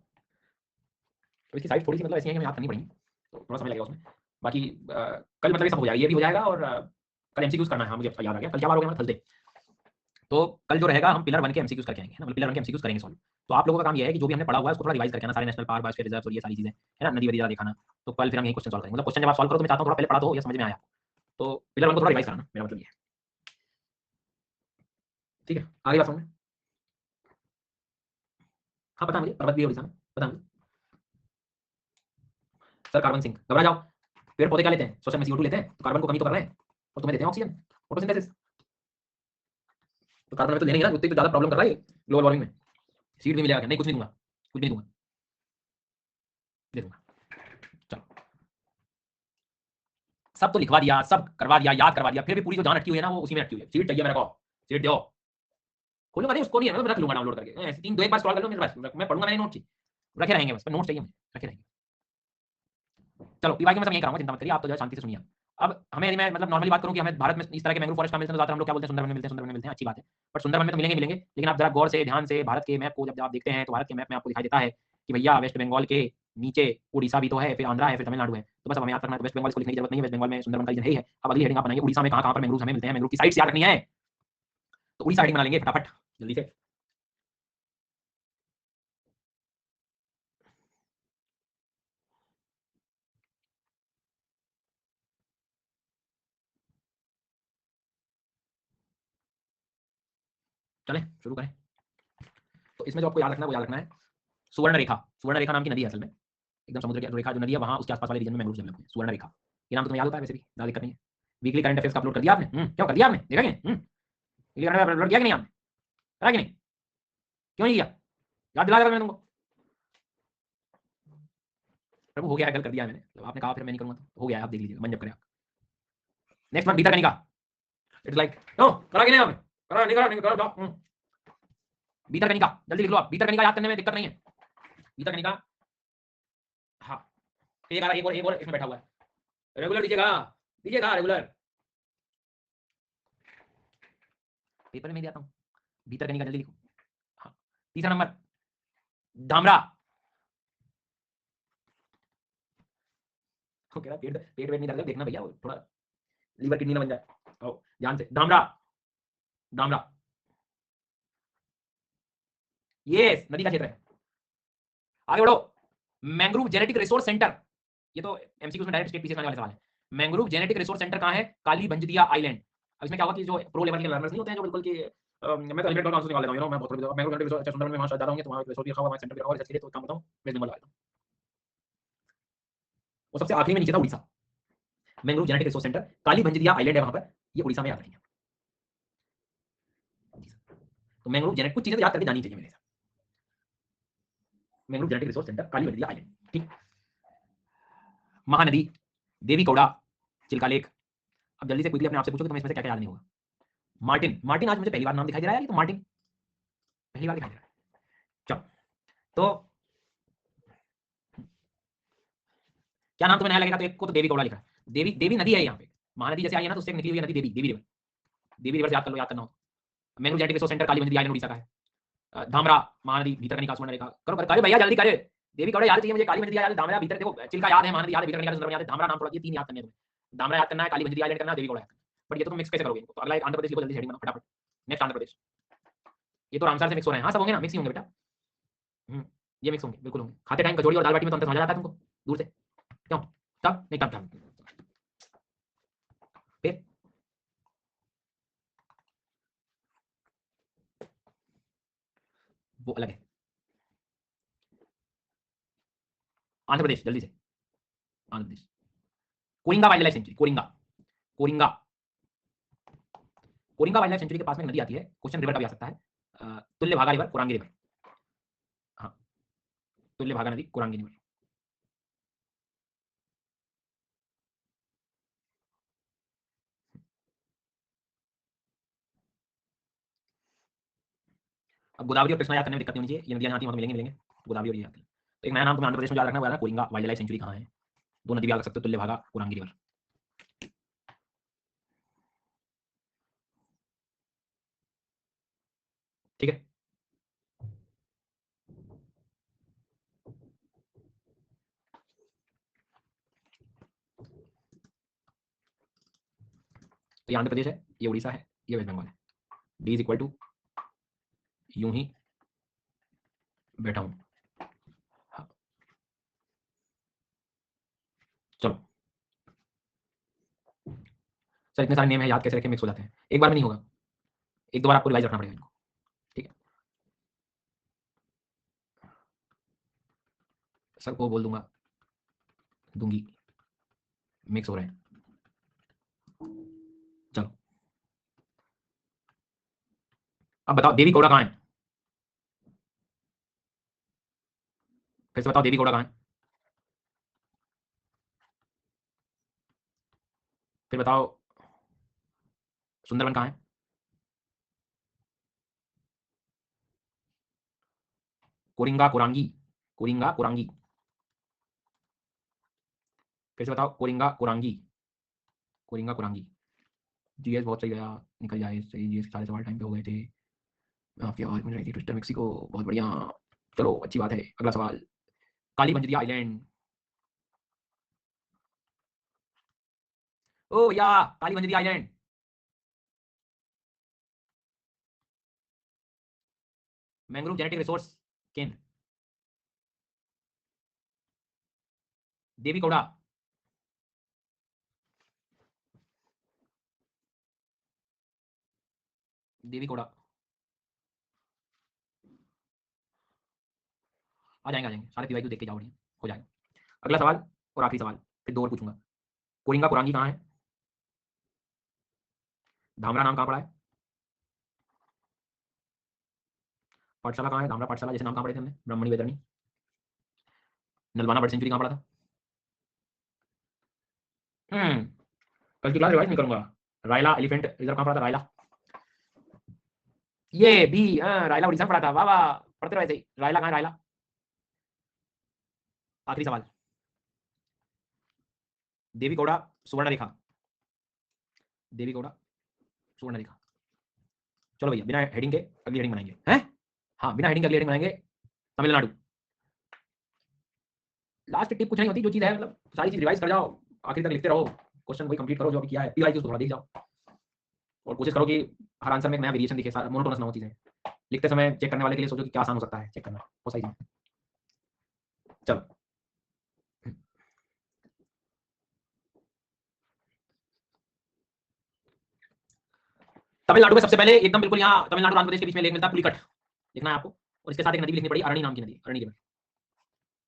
A: तो इसकी साइड थोड़ी सी मतलब ऐसी है कि हमें याद करनी पड़ेगी, तो थोड़ा समय लगेगा उसमें। बाकी कल मतलब ये सब हो जाएगा, ये भी हो जाएगा। और कल एमसीक्यूज करना है। हाँ मुझे अब याद आ गया, कल क्या बार हो गया हमारा? थर्सडे। तो कल जो रहेगा हम पिलर 1 के एमसीक्यूज करके आएंगे, है ना? मतलब पिलर 1 के एमसीक्यूज करेंगे सॉल्व। तो आप लोगों का काम ये है कि जो भी हमने पढ़ा हुआ है उसको थोड़ा रिवाइज करके आना, सारे नेशनल पार्क, बायोस्फीयर रिजर्व और ये सारी चीजें, है ना, नदी वदी दिखाना। तो कल फिर हम यही क्वेश्चन सॉल्व करेंगे। मतलब क्वेश्चन जब आप सॉल्व करो तो मैं चाहता हूँ थोड़ा पहले पढ़ा तो हो या समझ में आया। तो पिलर 1 को थोड़ा रिवाइज कराना, मेरा मतलब ये है। ठीक है, आगे बात समझ में? हाँ पता है मुझे, पर्वत भी है उड़ीसा में, पता है मुझे। सर कार्बन सिंक, घबरा जाओ। पेड़ पौधे क्या लेते हैं? श्वसन में CO2 लेते हैं, तो कार्बन को कमी तो कर रहे हैं और तुम्हें देते हैं ऑक्सीजन, फोटोसिंथेसिस। तो कार्बन में तो लेने ही ना, उतनी तो ज्यादा प्रॉब्लम कर रहा है ग्लोबल वार्मिंग में। सीड भी मिलेगा क्या? नहीं, कुछ नहीं दूंगा, कुछ भी नहीं दूंगा, दे दूंगा। चलो, सब तो लिखवा दिया, सब करवा दिया, याद करवा दिया, फिर भी पूरी जो जान अटकी हुई है ना वो उसी में अटकी हुई है। सीट चाहिए मेरे को, सीट दो। खोलूंगा नहीं उसको, नहीं है मैं रख लूंगा डाउनलोड करके, ऐसे 3 2 एक बार स्क्रॉल कर लो मेरे पास, मैं पढ़ूंगा, मैंने नोट की रखे रहेंगे, बस नोट चाहिए मुझे, रखे रहेंगे। चलो पीवाई के मैं सब यही कराऊंगा, चिंता मत करिए, आप तो जो है शांति से सुनिए। अब हमें, यदि मैं मतलब नॉर्मली बात करूं कि हमें भारत में इस तरह के मैंग्रोव फॉरेस्ट मिलते हैं, तो ज्यादातर हम लोग क्या बोलते हैं, सुंदरवन में मिलते हैं, सुंदरवन में मिलते हैं, अच्छी बात है। बट सुंदरवन में तो मिलेंगे मिलेंगे, लेकिन आप जरा गौर से ध्यान से भारत के मैप को जब आप देखते हैं तो भारत के मैप में आपको दिखाई देता है कि भैया वेस्ट बंगाल के नीचे उड़ीसा भी तो है, फिर आंध्रा है, फिर तमिलनाडु है। तो बस अब हमें याद रखना है, तो वेस्ट बंगाल को लिखने की जरूरत नहीं है, वेस्ट बंगाल में सुंदरवन का रीजन है ही है। अब अगली हेडिंग आप बनाइए, उड़ीसा में कहां कहां पर मैंग्रोव हमें मिलते हैं, मैंग्रोव की साइट्स याद रखनी है। तो उड़ीसा हेडिंग बना लेंगे फटाफट जल्दी से। चलें शुरू करें। तो इसमें जो आपको याद रखना है वो याद रखना है सुवर्ण रेखा। सुवर्ण रेखा नाम की नदी है असल में, एकदम समुद्र की रेखा जो नदी है वहां उसके आसपास वाले रीजन में मैंग्रोव डेवलप हुए। सुवर्ण रेखा ये नाम तो तुम्हें याद होता है वैसे भी, ज्यादा दिक्कत नहीं है। वीकली करंट अफेयर्स का अपलोड कर दिया आपने? क्यों कर दिया आपने? देखा कि नहीं? वीकली करंट अपलोड किया कि नहीं आपने? करा कि नहीं? क्यों नहीं किया? याद दिला मैंने तुमको। प्रभु हो गया है, गल कर दिया मैंने, तो आपने कहा फिर मैं नहीं करूंगा तो हो गया है, आप देख लीजिएगा मन जब करें आप। Next one Bhitarkanika. It's like नो करा कि नहीं आपने? करा नहीं? करा नहीं? करा भीतरकनिका जल्दी लिख लो आप। भीतरकनिका याद करने में दिक्कत नहीं है। भीतरकनिका हाँ एक आ रहा, एक और इसमें बैठा हुआ है। रेगुलर दीजिएगा, दीजिएगा रेगुलर। पेपर में मैं दिया हूँ। भीतरकनिका जल्दी लिखो। हाँ तीसरा नंबर धामरा। कह रहा पेट पेट वेट नहीं दर्द देखना भैया, थोड़ा लीवर किडनी ना बन जाए। आओ ध्यान से, धामरा धामरा ये नदी का क्षेत्र है। आगे बढ़ो। मैंग्रोव जेनेटिक रिसोर्स सेंटर, ये तो एमसीक्यू में डायरेक्ट स्टेट पीसीएस आने वाले सवाल है। मैंग्रोव जेनेटिक रिसोर्स सेंटर कहां है? काली बंजदिया आइलैंड। अब इसमें क्या हुआ कि जो प्रो लेवल के लर्नर्स नहीं होते हैं जो बिल्कुल कि मैं तो एलिमेंट का आंसर निकाल लेता हूं, मैं बहुत मैंग्रोव जेनेटिक रिसोर्स अच्छा सुंदरबन में वहां शायद ज्यादा होंगे, तो वहां रिसोर्स लिखा हुआ मैं सेंटर पे और रिसर्च के लिए तो काम बताऊं वेस्ट बंगाल वाला। वो सबसे आखिरी में नीचे था Odisha. Mangrove genetic resource centre Kali Banjdia island है वहां पर, ये उड़ीसा में याद रखिए। तो मैंग्रोव जेनेटिक कुछ चीजें तो याद करके जानी चाहिए मेरे हिसाब। Mangrove genetic resource centre Kali Banjdia island, ठीक। महानदी, देवी कौड़ा, चिल्का लेक। अब जल्दी से क्विकली अपने आप से पूछो कि तुम्हें इसमें से क्या क्या याद नहीं होगा। मार्टिन, मार्टिन आज मुझे पहली बार नाम दिखाई दे रहा है, ये तो मार्टिन पहली बार दिखाई दे रहा है। चलो तो क्या नाम तुम्हें नया लगेगा? तो एक को तो देवी कौड़ा लिखा है, देवी देवी नदी है यहाँ पे, महानदी जैसे आई है ना तो उससे निकली हुई नदी देवी, देवी रिवर। देवी रिवर से याद कर लो, याद करना हो। मैंग्रोव जेनेटिक रिसोर्स सेंटर काली बंजरी आइलैंड उड़ीसा का है। धामरा, महानदी, भीतरकनिका, सुवर्ण रेखा। करो करो भैया जल्दी करे। देवी कौड़ा याद चाहिए मुझे, काली बंजरी याद है, धामरा भीतर देखो चिल्का याद है, महानदी याद है, भीतरकनिका सुंदरबन याद है, धामरा नाम थोड़ा ये तीन याद करने हैं तुम्हें। धामरा याद करना है, काली बंजरी आइलैंड करना है, देवी कौड़ा याद करना है। बट ये तो तुम मिक्स कैसे करोगे? तो अगला एक आंध्र प्रदेश लिखो जल्दी, हेडिंग बनाओ फटाफट। नेक्स्ट आंध्र प्रदेश। ये तो रामसर से मिक्स हो रहे हैं, हाँ सब होंगे ना, मिक्स ही होंगे बेटा। ये मिक्स होंगे, बिल्कुल होंगे। खाते टाइम कचौड़ी और दाल बाटी में तो अंतर समझ आता है तुमको दूर से? क्यों? तब नहीं, तब फिर वो अलग है। आंध्र प्रदेश जल्दी से, Andhra Pradesh. Coringa wildlife sanctuary, Coringa, Coringa, Coringa wildlife sanctuary के पास में नदी आती है। क्वेश्चन रिवर का भी आ सकता है। तुल्य भागा रिवर, कुरांगी रिवर। हाँ तुल्य भागा नदी, कुरांगी रिवर। अब गोदावरी और कृष्णा याद करने में दिक्कत नहीं होनी चाहिए, ये नदियां आती हैं तो मिलेंगे मिलेंगे। गोदावरी और ये याद। तो एक नया नाम तुम्हें आंध्र प्रदेश में याद रखना है, कोरिंगा वाइल्ड लाइफ सेंचुरी कहाँ है। दो नदी याद रख सकते हो, तुल्य भागा, कुरांगी रिवर। ठीक है। तो ये आंध्र प्रदेश है, ये उड़ीसा है, ये वेस्ट बंगाल है। डी इज इक्वल टू यूं ही बैठा हूं। हाँ चलो सर, इतने सारे नेम है, याद कैसे रखें, मिक्स हो जाते हैं, एक बार में नहीं होगा, एक दो बार आपको रिवाइज रखना पड़ेगा इनको। ठीक है सर को बोल दूंगा, दूंगी, मिक्स हो रहे हैं। चलो अब बताओ देवी कौड़ा कहाँ है? फिर से बताओ देवी कौड़ा कहाँ है? फिर बताओ सुंदरबन कहाँ है? कोरिंगा कुरांगी, कोरिंगा कुरांगी। फिर से बताओ कोरिंगा कुरांगी, कोरिंगा कुरांगी। जीएस बहुत सही गया, निकल जाए सही, जीएस के सारे सवाल टाइम पे हो गए थे। आपकी आवाज मुझे रही थी, ट्विस्टर मेक्सिको, बहुत बढ़िया। चलो अच्छी बात है, अगला सवाल। काली बंजरिया आइलैंड। ओ भैया, Kali Banjaria island. Mangrove genetic resource केंद्र, देवी कौड़ा। देवी कौड़ा आ जाएंगे सारे पीवाईक्यू देख के जाओ, बढ़िया हो जाएगा। अगला सवाल और आखिरी सवाल, फिर 2 और पूछूंगा। कोरिंगा कोरांगी कहाँ है? धामरा नाम कहाँ पड़ा है? पाठशाला कहाँ है? धामरा पाठशाला जैसे नाम कहाँ पढ़े थे हमने? ब्राह्मणी वैतरणी। नलवाना बर्ड सेंचुरी कहाँ पड़ा था? कल की क्लास रिवाइज नहीं करूंगा। रायला एलिफेंट रिजर्व कहाँ पड़ा था? रायला, ये भी रायला उड़ीसा में पड़ा था। वाह वाह, पढ़ते रहो ऐसे ही। रायला कहाँ है? रायला। आखिरी सवाल, देवी गौड़ा सुवर्ण रेखा, देवी गौड़ा सुवर्ण रेखा। चलो भैया, बिना हेडिंग के अगली हेडिंग बनाएंगे हैं? हाँ, बिना हेडिंग के अगली हेडिंग बनाएंगे। तमिलनाडु। लास्ट टिप कुछ नहीं होती, जो चीज है मतलब सारी चीज रिवाइज कर जाओ, आखिर तक लिखते रहो, क्वेश्चन वही कंप्लीट करो जो अभी किया है। पीवाईक्यूज थोड़ा देख जाओ और कोशिश करो कि हर आंसर में एक नया वेरिएशन दिखे, मोनोटोनस ना हो चीजें। लिखते समय चेक करने वाले के लिए सोचो कि क्या आसान हो सकता है चेक करना, वो सही है। चलो, तमिलनाडु में सबसे पहले एकदम बिल्कुल यहाँ तमिलनाडु आंध्र प्रदेश के बीच में लेक मिलता है पुलिकट, लिखना है आपको। और इसके साथ एक नदी भी लिखनी पड़ी, अरणी नाम की नदी, अरणी रिवर,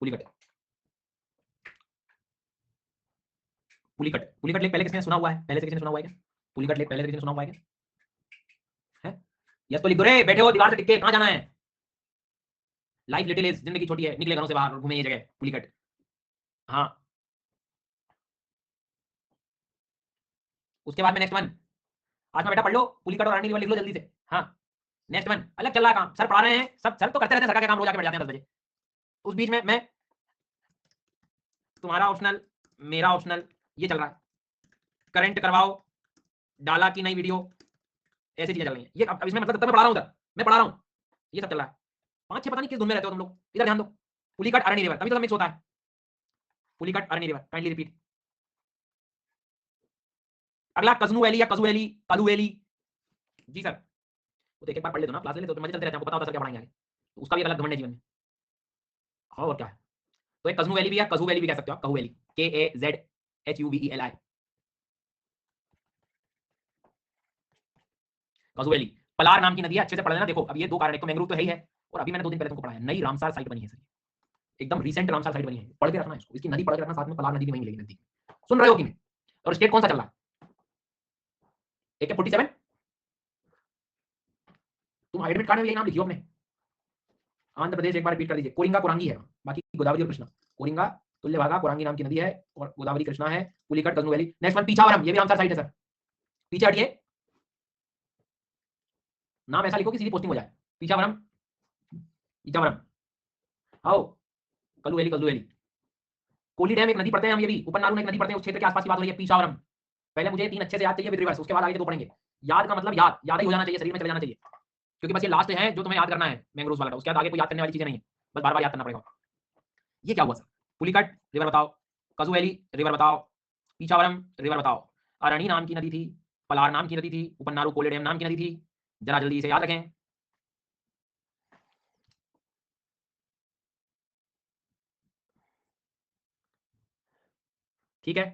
A: पुलिकट। पुलिकट, पुलिकट लेक पहले किसने सुना हुआ है? पहले से किसी ने सुना हुआ है क्या? पुलिकट लेक पहले से किसी ने सुना हुआ है क्या? है? यस तो लिख दो रे, बैठे हो दीवार से टिक के, कहाँ जाना है? लाइफ लिटिल इज, जिंदगी छोटी है, निकले घरों से बाहर, घूमे ये जगह, पुलिकट। हाँ, उसके बाद में नेक्स्ट वन, आज में बेटा पढ़ लो, पुलिकट और अरणी रिवर लिख लो जल्दी से। हाँ, नेक्स्ट वन, अलग चल रहा है काम, सर पढ़ा रहे हैं, सब सर तो करते रहते हैं, सरकार के काम रोज आके बैठ जाते हैं 10 बजे। उस बीच में मैं, तुम्हारा ऑप्शनल, मेरा ऑप्शनल, ये चल रहा है। करंट करवाओ, डाला की नई वीडियो, ऐसी चीजें चल रही हैं। ये अब इसमें मतलब तब मैं पढ़ा रहा हूँ, उधर मैं पढ़ा रहा हूँ, ये सब चल रहा है। 5-6 पता नहीं किस धुन में रहते हो तुम लोग, इधर ध्यान दो। पुलिकट अरणी रिवर, तभी तो सब मिक्स होता है। Pulicat Arani river, kindly repeat. अगला कजनू वैली या कजू वैली, कलू वैली। जी सर, वो तो एक बार पढ़ लेते हो ना, क्लास ले लेते हो तो मजे चलते रहते हैं, आपको पता होता है सर क्या पढ़ाएंगे आगे, तो उसका भी अलग घमंड है जीवन में। हाँ, और क्या है। तो एक कजनू वैली भी है, कजू वैली भी कह सकते हो आप, कहू वैली, KAZHUVELI, कजू वैली। पलार नाम की नदी है, अच्छे से पढ़ लेना। देखो अब ये 2 कारण, एक तो मैंग्रोव तो है ही है, और अभी मैंने 2 दिन पहले तुमको पढ़ाया, नई रामसार साइट बनी है सर, एकदम रिसेंट रामसार साइट बनी है, पढ़ के रखना इसको, इसकी नदी पढ़ के रखना, साथ में पलार नदी भी वहीं मिलेगी नजदीक। सुन रहे हो कि नहीं? और स्टेट कौन सा चल रहा है? AK-47, तुम एडमिट कार्ड में यही नाम लिखियो अपने। आंध्र प्रदेश एक बार रिपीट कर दीजिए, कोरिंगा कोरांगी है, बाकी गोदावरी और कृष्णा। कोरिंगा तुल्यभागा कोरांगी नाम की नदी है, और गोदावरी कृष्णा है, पुलिकट कजनू वैली। नेक्स्ट वन पीछावरम, ये भी रामसार साइट है सर। पीछे हटिए, नाम ऐसा लिखो कि सीधी पोस्टिंग हो जाए। पीछावरम, पीछावरम, आओ, कलू valley, Kalu valley. Koli dam एक नदी पढ़ते हैं हम, ये भी ऊपर नारू एक नदी पढ़ते हैं, उस क्षेत्र के आसपास की बात हो रही है। पीछावरम, पहले मुझे 3 अच्छे से याद चाहिए विद रिवर्स, उसके बाद आगे के 2 पढ़ेंगे। याद का मतलब याद, याद ही हो जाना चाहिए, शरीर में चले जाना चाहिए, क्योंकि बस ये लास्ट है जो तुम्हें याद करना है मैंग्रोव्स वाला, उसके बाद आगे कोई याद करने वाली चीजें नहीं है, बस बार बार याद करना पड़ेगा। ये क्या हुआ सर? पुलिकट रिवर बताओ, कजू वैली रिवर बताओ, पीछावरम रिवर बताओ, अरणी नाम की नदी थी, पलार नाम की नदी थी, उपन्नारू कोले डैम नाम की नदी थी। जरा जल्दी से याद रखें। ठीक है,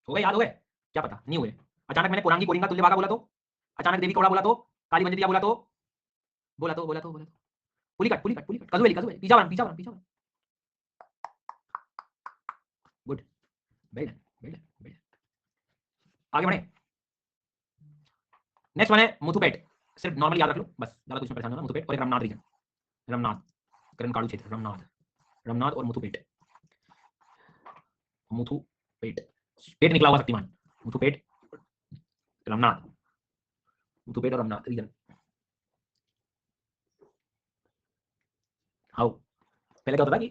A: हो गए, याद हो गए? क्या पता नहीं हुए? अचानक मैंने कोरांगी कोरिंगा तुल्यभागा बोला तो, अचानक देवी कौड़ा बोला तो, काली मंजरिया बोला तो, बोला तो Pulicat Pulicat Pulicat, Kaju valley, Kaju valley, Pichavaram Pichavaram Pichavaram. Good, well done, well done, well done. आगे बढ़े। नेक्स्ट वन है मुथुपेट, सिर्फ नॉर्मल याद रख लो बस, ज्यादा कुछ में परेशान होना। मुथुपेट और एक रमनाथ रीजन, रमनाथ, करणकाड़ू क्षेत्र, रमनाथ, रमनाथ और मुथुपेट, मुथुपेट, पेट निकला हुआ शक्तिमान, मुथुपेट, रमनाथ, मुथुपेट और रमनाथ रीजन। हाउ, पहले क्या होता था कि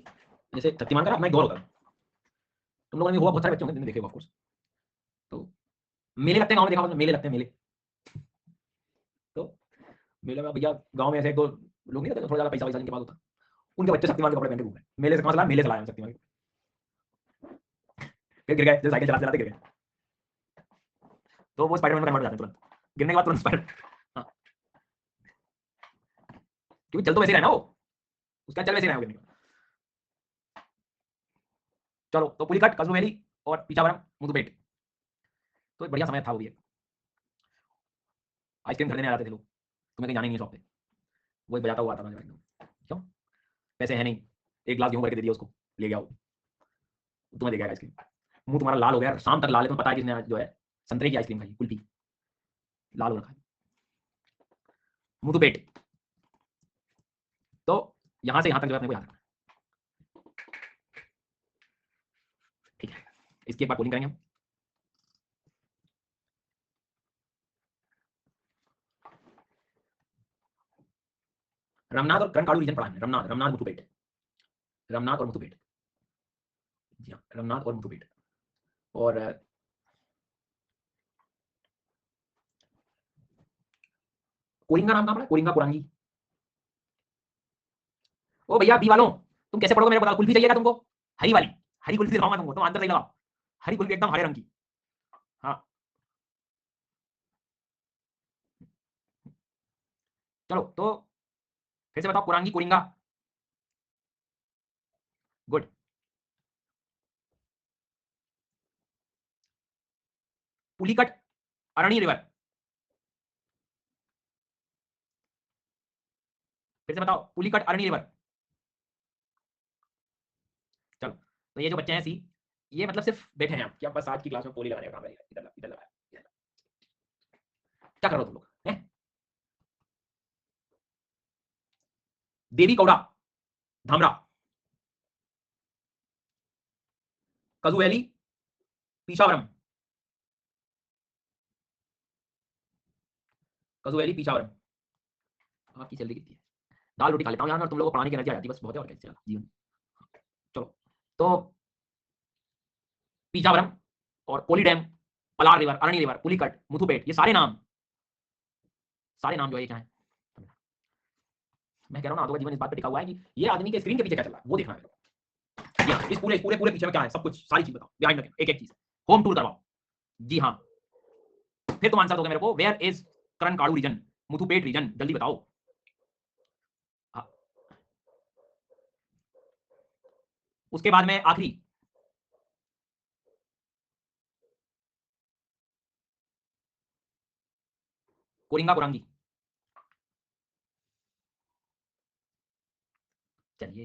A: जैसे शक्तिमान का अपना एक दौर होता था, तुम लोगों ने भी हुआ, बहुत सारे बच्चे होंगे जिन्होंने देखे ऑफ कोर्स। तो मेले लगते हैं गाँव में, देखा होगा मेले लगते हैं, मेले। तो मेले में भैया गाँव में ऐसे 1-2 लोग नहीं रहते थोड़ा ज्यादा पैसा वैसा जिनके पास होता, उनके बच्चे शक्तिमान के कपड़े पहन के घूम रहे, मेले से कहाँ से लाया? मेले से लाया शक्तिमान के, फिर गिर गए, जैसे साइकिल चलाते चलाते गिर गए, तो वो स्पाइडरमैन में कन्वर्ट हो जाते हैं तुरंत, गिरने के बाद तुरंत स्पाइडर। हाँ, क्योंकि चल तो वैसे ही रहा है ना वो, उसका चल वैसे ही रहा है गिरने के बाद। चलो तो पुलिकट, कजू वैली और पीछावरम, मुथुपेट। तो एक बढ़िया समय था वो भी। आइसक्रीम खरीदने आ जाते थे लोग, तुम्हें कहीं जाने नहीं है शॉप पे, वही बजाता हुआ आता था एकदम। क्यों? पैसे है नहीं, एक ग्लास गेहूं भर के दे दिया उसको, ले गया वो, तुम्हें दे गया आइसक्रीम। मुंह तुम्हारा लाल हो गया, शाम तक लाल है, तुम्हें पता है किसने आज जो है संतरे की आइसक्रीम खाई, कुल्फी, लाल हो रखा है, मुंह तो पेट। तो यहां से यहां तक जो है अपने को याद रखना है। ठीक है, इसकी एक बार कोडिंग करेंगे हम। रमनाथ और करण काड़ू रीजन पढ़ा है, रमनाथ, रमनाथ मुथुपेट, रमनाथ और मुथुपेट। जी हाँ, रमनाथ और मुथुपेट। और कोरिंगा नाम कहां पड़ा? कोरिंगा कुरांगी। ओ भैया बी वालों, तुम कैसे पढ़ोगे मेरे को बताओ। कुल्फी चाहिएगा तुमको? हरी वाली, हरी कुल्फी दिखाऊंगा तुमको, तुम आंसर सही लगाओ। हरी कुल्फी एकदम हरे रंग की। हाँ चलो तो फिर से बताओ, कुरांगी, कोरिंगा। गुड। पुलिकट, अरणी रिवर। फिर से बताओ, पुलिकट, अरणी रिवर। चलो तो ये जो बच्चे हैं सी, ये मतलब सिर्फ बैठे हैं आप, क्या बस आज की क्लास में पोली लगाने का काम रहेगा, इधर इधर लगाया, क्या करो तुम लोग हैं? देवी कौड़ा, धामरा, कजू वैली, पीछावरम, कजू वैली, पीछावरम। आपकी सैलरी कितनी है? दाल रोटी खा लेता हूँ यार, और तुम लोगों को पढ़ाने की एनर्जी आ जाती है, बस बहुत है और क्या चला जीवन। चलो तो पीछावरम और Koli dam, Palar river, Arani river, Pulicat, Muthupet, ये सारे नाम, सारे नाम जो है क्या है? मैं कह रहा हूँ ना, आदो का जीवन इस बात पर टिका हुआ है कि ये आदमी के स्क्रीन के पीछे क्या चल रहा है वो देखना है। हाँ, इस पूरे पूरे पूरे पीछे में क्या है, सब कुछ, सारी चीज बताओ, बिहाइंड द एक एक चीज, होम टूर करवाओ। जी हाँ, फिर तुम आंसर दोगे मेरे को, where is Karangadu region, Muthupet region, जल्दी बताओ। हाँ, उसके बाद में आखिरी, कोरिंगा कुरांगी। चलिए,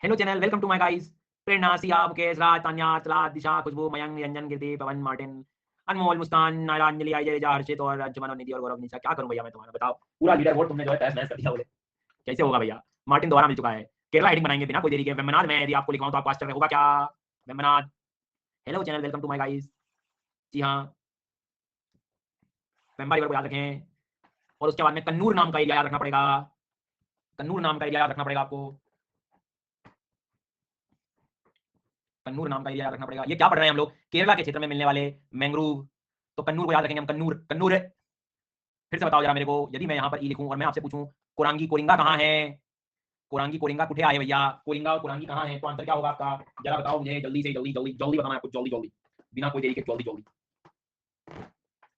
A: hello channel, welcome to my guys. Prerna, Siya, Mukesh, Raj, Tanya, Talat, Disha, Khushboo, Mayank, Niranjan, Kirti, Pawan, Martin, Anmol, Muskan, Narayanjali, Ajay, Harshit और अंशुमन और निधि और गौरव, निशा। क्या करूं भैया मैं तुम्हारा, बताओ। पूरा लीडर बोर्ड तुमने जो है तहस नहस कर दिया, बोले कैसे होगा भैया। मार्टिन दोबारा मिल चुका है। केरला हेडिंग बनाएंगे बिना कोई देरी के। वेमनाथ में यदि आपको लिखाऊं तो आप पास चल रहे होगा क्या? Vemnath, hello channel, welcome to my guys. जी हाँ, वेम्बा रिवर को याद रखें। और उसके बाद में कन्नूर नाम का एरिया याद रखना पड़ेगा, कन्नूर नाम का एरिया याद रखना पड़ेगा आपको, कन्नूर नाम का एरिया याद रखना पड़ेगा। ये क्या पढ़ रहे हैं हम लोग? केरला के क्षेत्र में मिलने वाले मैंग्रोव। तो कन्नूर को याद रखेंगे हम, कन्नूर, कन्नूर। फिर से बताओ जरा मेरे को, यदि मैं यहाँ पर ई लिखूं और मैं आपसे पूछूं कोरांगी कोरिंगा कहाँ है, कोरांगी कोरिंगा कुठे आए भैया, कोरिंगा और कोरांगी कहाँ है, तो आंसर क्या होगा आपका? जरा बताओ मुझे, जल्दी से जल्दी जल्दी जल्दी बताना है आपको, जल्दी जल्दी, बिना कोई देरी के, जल्दी जल्दी।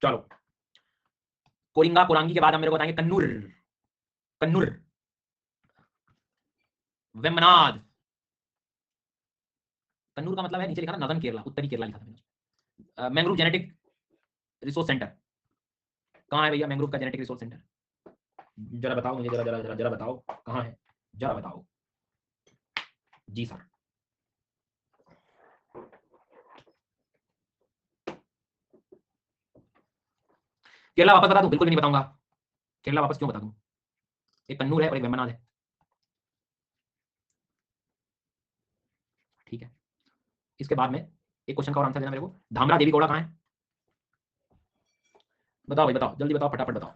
A: चलो, कोरिंगा कोरांगी के बाद हम मेरे को बताएंगे कन्नूर, कन्नूर, वेम्बनाड। कन्नूर का मतलब है, नीचे लिखा ना नदन केरला, उत्तरी केरला लिखा था मैंने। मैंग्रोव जेनेटिक रिसोर्स सेंटर कहाँ है भैया? मैंग्रोव का जेनेटिक रिसोर्स सेंटर, जरा बताओ मुझे, जरा जरा जरा जरा बताओ कहाँ है, जरा बताओ। जी सर। केरला वापस बता दूं? बिल्कुल भी नहीं बताऊंगा। केरला वापस क्यों बता दूं? एक कन्नूर है और एक वेम्बनाड है। ठीक है, इसके बाद में एक क्वेश्चन का और आंसर देना मेरे को। धामरा देवी गौड़ा कहाँ है? बताओ भाई, बताओ जल्दी बताओ, फटाफट बताओ।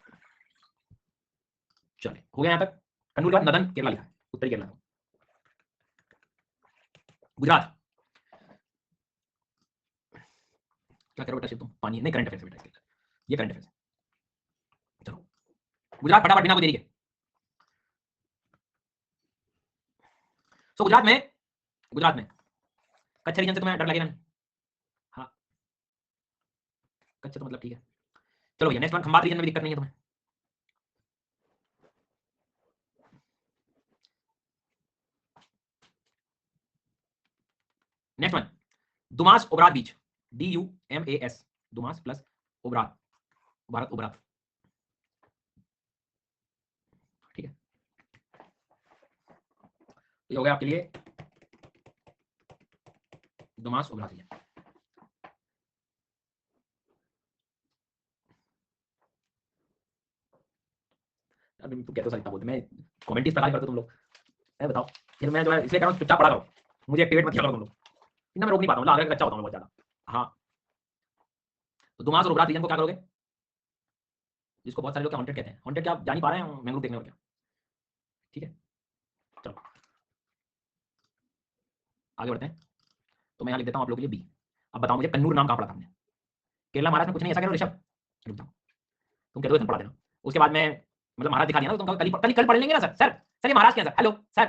A: चलिए, हो गया यहाँ तक। कन्नूर के बाद नदन केरला लिखा है, उत्तरी केरला। गुजरात, क्या करो बेटा शिव तुम, पानी नहीं, करंट अफेयर्स बेटा, ये करंट अफेयर्स। चलो गुजरात फटाफट, बिना कोई देरी के। सो गुजरात में, गुजरात में कच्छ रीजन से तुम्हें डर लगेगा नहीं? हाँ, कच्छ तो मतलब ठीक है। चलो भैया, नेक्स्ट वन, खंबात रीजन में भी दिक्कत नहीं है तुम्हें। नेक्स्ट वन, दुमास उबरात बीच, DUMAS, दुमास प्लस उबरात, भारत उबरात, ठीक है। ये हो गया आपके लिए दुमास उबरात रीजन। तुम कहते हो सर इतना बोलते, मैं कमेंट इस प्रकार करते हो तुम लोग, बताओ। फिर मैं जो है इसलिए कह रहा हूँ चुपचाप पढ़ा करो, मुझे एक्टिवेट मत किया करो तुम लोग, इतना मैं रोक नहीं पाता हूँ, आगे का अच्छा होता हूँ बहुत ज्यादा। हाँ, तो दुमास और उबरात रीजन को क्या करोगे, जिसको बहुत सारे लोग हॉन्टेड कहते हैं, हॉन्टेड क्या आप जान ही पा रहे हैं मैंग्रोव देखने और क्या, ठीक है। चलो आगे बढ़ते हैं, तो मैं यहाँ लिख देता हूँ आप लोगों के लिए बी। अब बताओ मुझे कन्नूर नाम कहाँ पढ़ा था हमने, केरला महाराज में कुछ नहीं, ऐसा कह रहे हो ऋषभ, रुक जाओ तुम कह दो पढ़ा देना, उसके बाद में मतलब महाराज दिखा दिया ना, तो तुम कल पढ़ लेंगे ना सर, सर ये महाराज क्या सर, हेलो सर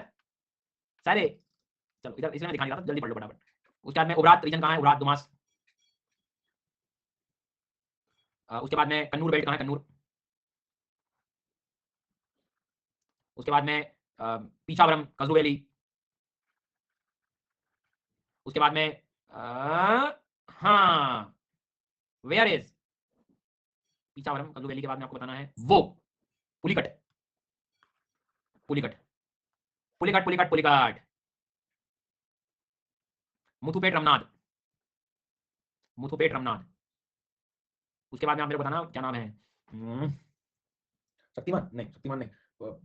A: सारे, चलो इधर इसमें दिखा नहीं रहा था, जल्दी पढ़ लो फटाफट। उसके बाद में उबरात रीजन कहाँ है, उबरात दुमास। उसके बाद में कन्नूर बेल्ट कहाँ है, कन्नूर। उसके बाद में पीछावरम कजरू वैली। उसके बाद में हाँ वेयर इज पीछावरम कजरू वैली के बाद में आपको बताना है वो पुलिकट, पुलिकट पुलिकट पुलिकट पुलिकट, मुथुपेट रमनाथ, मुथुपेट रमनाथ। उसके बाद में आप मेरे को बताना क्या नाम है, शक्तिमान नहीं, शक्तिमान नहीं,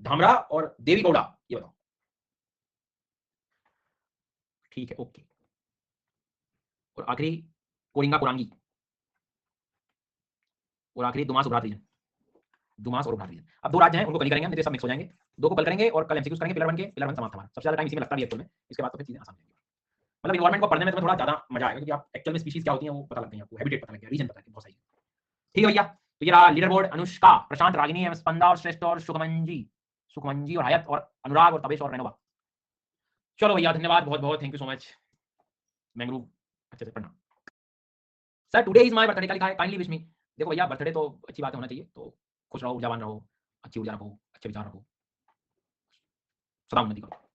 A: धामरा और देवी गौड़ा, ये बताओ, ठीक है ओके। और आखिरी कोरिंगा कोरांगी, और आखिरी दुमास उबरात रीजन, दुमास और उबरात रीजन। अब दो राज्य हैं उनको कल करेंगे, नहीं तो सब मिक्स हो जाएंगे, दो को कल करेंगे और कल एमसीक्यूज करेंगे, पिलर 1 के पिलर 1 समाप्त हमारा, सबसे ज्यादा टाइम इसी में लगता है एक्चुअल में, इसके बाद तो फिर चीजें आसान होंगी। मतलब इन्वायरमेंट को पढ़ने में तुम्हें थोड़ा ज्यादा मजा आएगा, क्योंकि आप एक्चुअल में स्पीशीज क्या होती हैं वो पता लगती है आपको, हैबिटेट पता लग गया, रीजन पता लग गया, बहुत सही। ठीक है भैया, तो ये रहा लीडर बोर्ड, अनुष्का, प्रशांत, रागिनी, स्पंदा और श्रेष्ठ और सुखमंजी, सुखमंजी और हयात और अनुराग और तबेश और रेनोवा। चलो भैया धन्यवाद बहुत बहुत, thank you so much. Mangrove अच्छे से पढ़ना। Sir today is my birthday का लिखा है, काइंडली विश मी। देखो भैया बर्थडे तो अच्छी बात होना चाहिए, तो खुश रहो, ऊर्जावान रहो, अच्छी ऊर्जा रखो, अच्छे विचार रखो, सदा उन्नति करो।